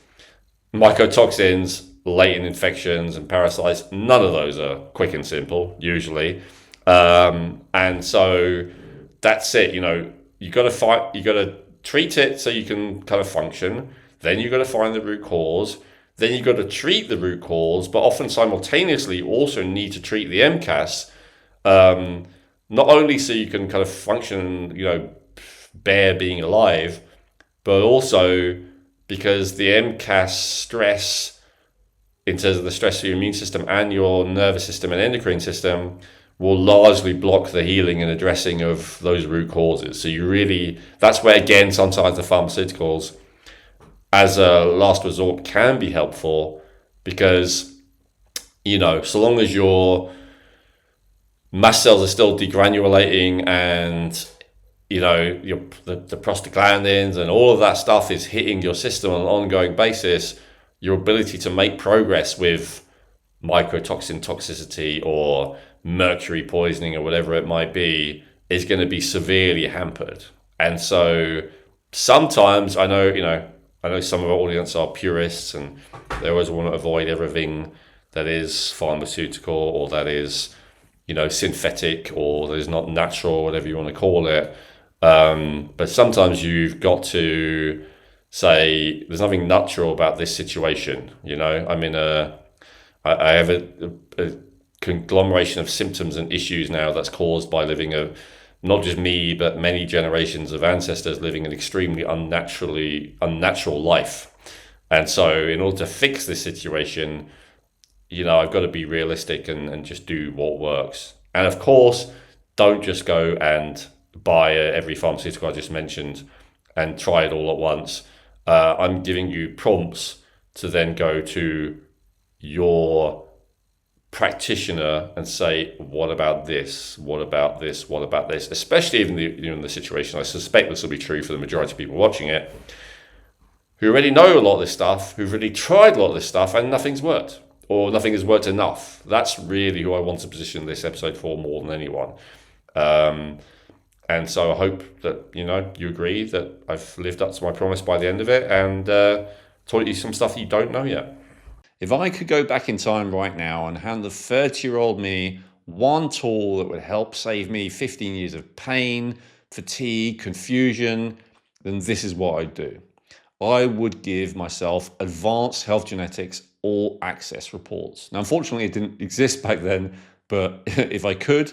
mycotoxins, latent infections, and parasites, none of those are quick and simple, usually. And so that's it. You got to treat it so you can kind of function. Then you got to find the root cause. Then you got to treat the root cause, but often simultaneously you also need to treat the MCAS, not only so you can kind of function, bear being alive, but also because the MCAS stress, in terms of the stress of your immune system and your nervous system and endocrine system, will largely block the healing and addressing of those root causes. So that's where, again, sometimes the pharmaceuticals as a last resort can be helpful, because, so long as your mast cells are still degranulating and, the prostaglandins and all of that stuff is hitting your system on an ongoing basis, your ability to make progress with mycotoxin toxicity or mercury poisoning or whatever it might be is going to be severely hampered. And so sometimes I know some of our audience are purists and they always want to avoid everything that is pharmaceutical or that is, synthetic or that is not natural, whatever you want to call it. But sometimes you've got to say there's nothing natural about this situation. I have a conglomeration of symptoms and issues now that's caused by living not just me, but many generations of ancestors living an extremely unnatural life. And so in order to fix this situation, I've got to be realistic and just do what works. And of course, don't just go and buy every pharmaceutical I just mentioned and try it all at once. I'm giving you prompts to then go to your practitioner and say, what about this? What about this? What about this? Especially in the situation, I suspect this will be true for the majority of people watching it, who already know a lot of this stuff, who've already tried a lot of this stuff, and nothing's worked, or nothing has worked enough. That's really who I want to position this episode for more than anyone. And so I hope that, you agree that I've lived up to my promise by the end of it and taught you some stuff you don't know yet. If I could go back in time right now and hand the 30-year-old me one tool that would help save me 15 years of pain, fatigue, confusion, then this is what I'd do. I would give myself Advanced Health Genetics All Access reports. Now, unfortunately, it didn't exist back then, but if I could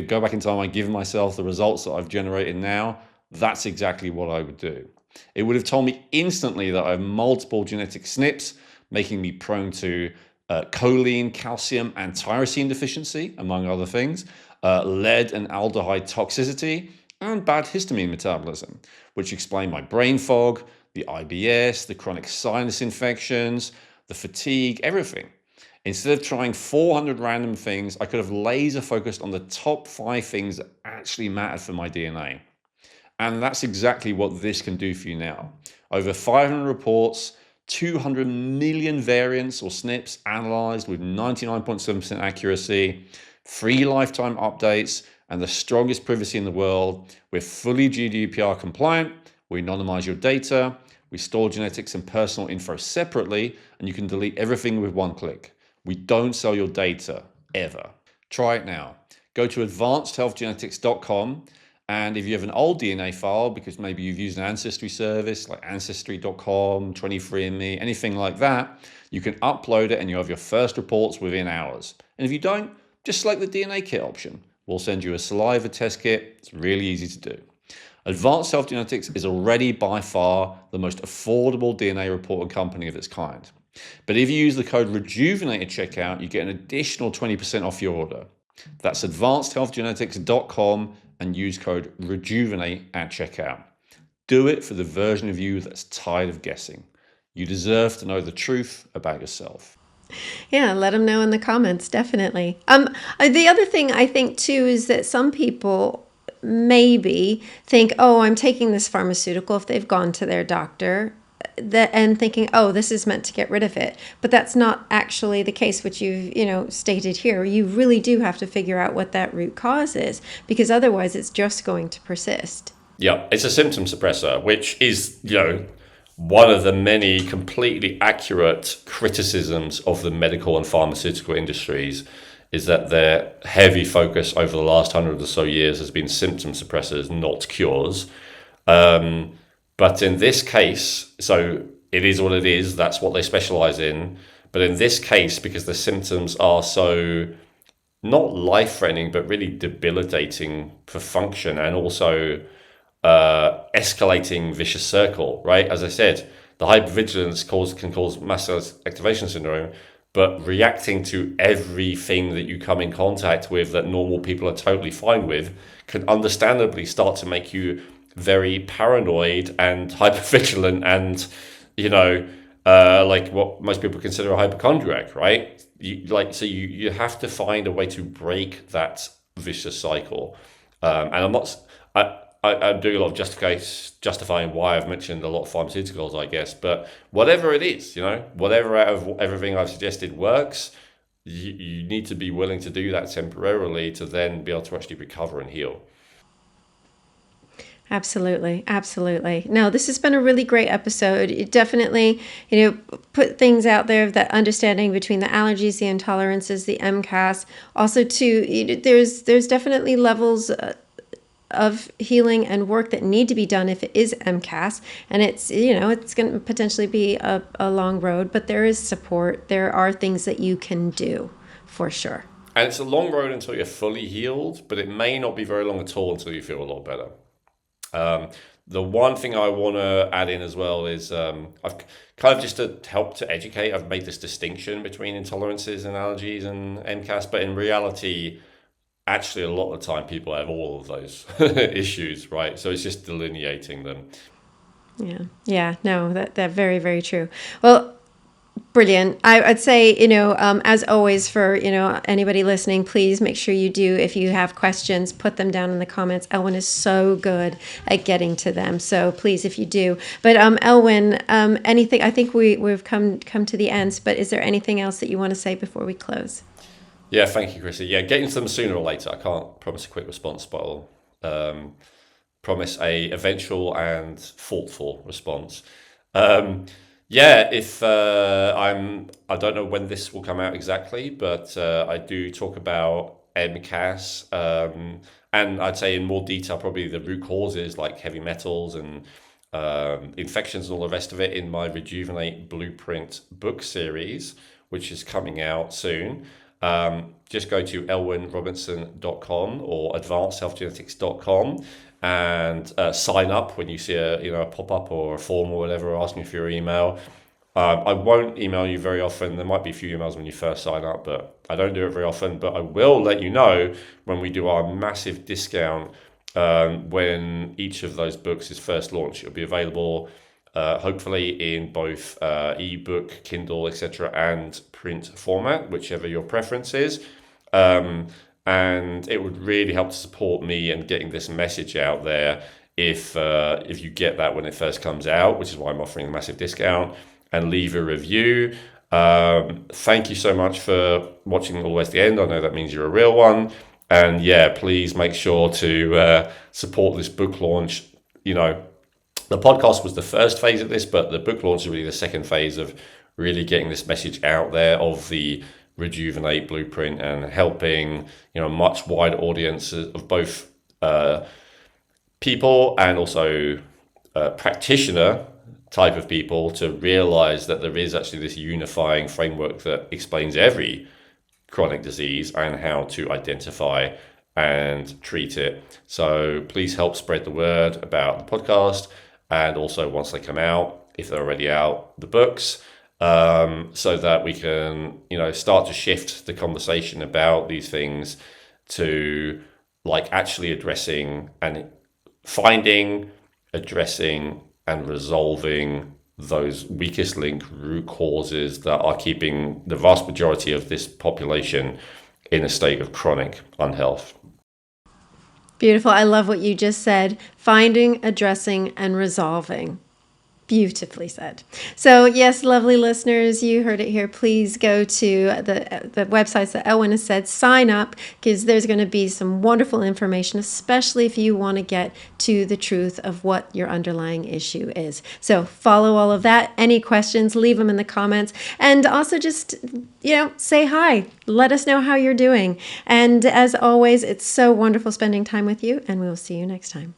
go back in time, I'd give myself the results that I've generated now. That's exactly what I would do. It would have told me instantly that I have multiple genetic SNPs, making me prone to choline, calcium, and tyrosine deficiency, among other things, lead and aldehyde toxicity, and bad histamine metabolism, which explain my brain fog, the IBS, the chronic sinus infections, the fatigue, everything. Instead of trying 400 random things, I could have laser focused on the top 5 things that actually mattered for my DNA. And that's exactly what this can do for you now. Over 500 reports, 200 million variants or SNPs analyzed with 99.7% accuracy, free lifetime updates, and the strongest privacy in the world. We're fully GDPR compliant. We anonymize your data. We store genetics and personal info separately, and you can delete everything with one click. We don't sell your data, ever. Try it now. Go to advancedhealthgenetics.com, and if you have an old DNA file, because maybe you've used an ancestry service like Ancestry.com, 23andMe, anything like that, you can upload it and you have your first reports within hours. And if you don't, just select the DNA kit option. We'll send you a saliva test kit. It's really easy to do. Advanced Health Genetics is already by far the most affordable DNA reporting company of its kind. But if you use the code REJUVENATE at checkout, you get an additional 20% off your order. That's advancedhealthgenetics.com and use code REJUVENATE at checkout. Do it for the version of you that's tired of guessing. You deserve to know the truth about yourself. Yeah, let them know in the comments, definitely. The other thing I think too is that some people maybe think, oh, I'm taking this pharmaceutical if they've gone to their doctor and thinking, oh, this is meant to get rid of it. But that's not actually the case, which you've stated here. You really do have to figure out what that root cause is, because otherwise it's just going to persist. Yeah, it's a symptom suppressor, which is, one of the many completely accurate criticisms of the medical and pharmaceutical industries is that their heavy focus over the last 100 or so years has been symptom suppressors, not cures. But in this case, so it is what it is, that's what they specialize in. But in this case, because the symptoms are so not life-threatening, but really debilitating for function and also escalating vicious circle, right? As I said, the hypervigilance can cause mast cell activation syndrome, but reacting to everything that you come in contact with that normal people are totally fine with can understandably start to make you very paranoid and hypervigilant and, like what most people consider a hypochondriac, right? You have to find a way to break that vicious cycle. And I'm doing a lot of justifying why I've mentioned a lot of pharmaceuticals, I guess. But whatever it is, whatever out of everything I've suggested works, you need to be willing to do that temporarily to then be able to actually recover and heal. Absolutely. Absolutely. No, this has been a really great episode. It definitely, put things out there of that understanding between the allergies, the intolerances, the MCAS. Also, too, there's definitely levels of healing and work that need to be done if it is MCAS. And it's going to potentially be a long road, but there is support. There are things that you can do for sure. And it's a long road until you're fully healed, but it may not be very long at all until you feel a lot better. The one thing I want to add in as well is I've kind of just to help to educate, I've made this distinction between intolerances and allergies and MCAS, but in reality, actually a lot of the time people have all of those issues, right? So it's just delineating them. Yeah, no, that's very, very true. Well, brilliant. I'd say, as always for, anybody listening, please make sure you do, if you have questions, put them down in the comments. Elwyn is so good at getting to them. So please, if you do. But Elwyn, anything, I think we've come to the ends, but is there anything else that you want to say before we close? Yeah, thank you, Chrissy. Yeah, getting to them sooner or later. I can't promise a quick response, but I'll promise a eventual and thoughtful response. If I don't know when this will come out exactly, but I do talk about MCAS, and I'd say in more detail probably the root causes like heavy metals and infections and all the rest of it in my Rejuvenate Blueprint book series, which is coming out soon. Just go to elwynrobinson.com or advancedhealthgenetics.com and sign up when you see a pop-up or a form or whatever asking for your email. I won't email you very often. There might be a few emails when you first sign up, but I don't do it very often. But I will let you know when we do our massive discount when each of those books is first launched. It'll be available hopefully in both ebook, Kindle, etc., and print format, whichever your preference is. And it would really help to support me in getting this message out there if you get that when it first comes out, which is why I'm offering a massive discount, and leave a review. Thank you so much for watching all the way to the end. I know that means you're a real one. And yeah, please make sure to support this book launch. The podcast was the first phase of this, but the book launch is really the second phase of really getting this message out there of the Rejuvenate Blueprint and helping a much wider audience of both people and also practitioner type of people to realize that there is actually this unifying framework that explains every chronic disease and how to identify and treat it. So please help spread the word about the podcast, and also once they come out, if they're already out, the books, so that we can, start to shift the conversation about these things to like actually addressing and finding, addressing and resolving those weakest link root causes that are keeping the vast majority of this population in a state of chronic unhealth. Beautiful. I love what you just said. Finding, addressing, and resolving. Beautifully said. So yes, lovely listeners, you heard it here. Please go to the websites that Elwyn has said, sign up, because there's going to be some wonderful information, especially if you want to get to the truth of what your underlying issue is. So follow all of that. Any questions, leave them in the comments. And also just, say hi. Let us know how you're doing. And as always, it's so wonderful spending time with you, and we will see you next time.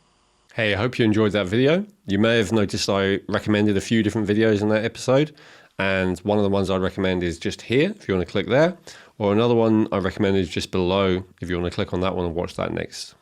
Hey, I hope you enjoyed that video. You may have noticed I recommended a few different videos in that episode, and one of the ones I recommend is just here, if you want to click there, or another one I recommend is just below, if you want to click on that one and watch that next.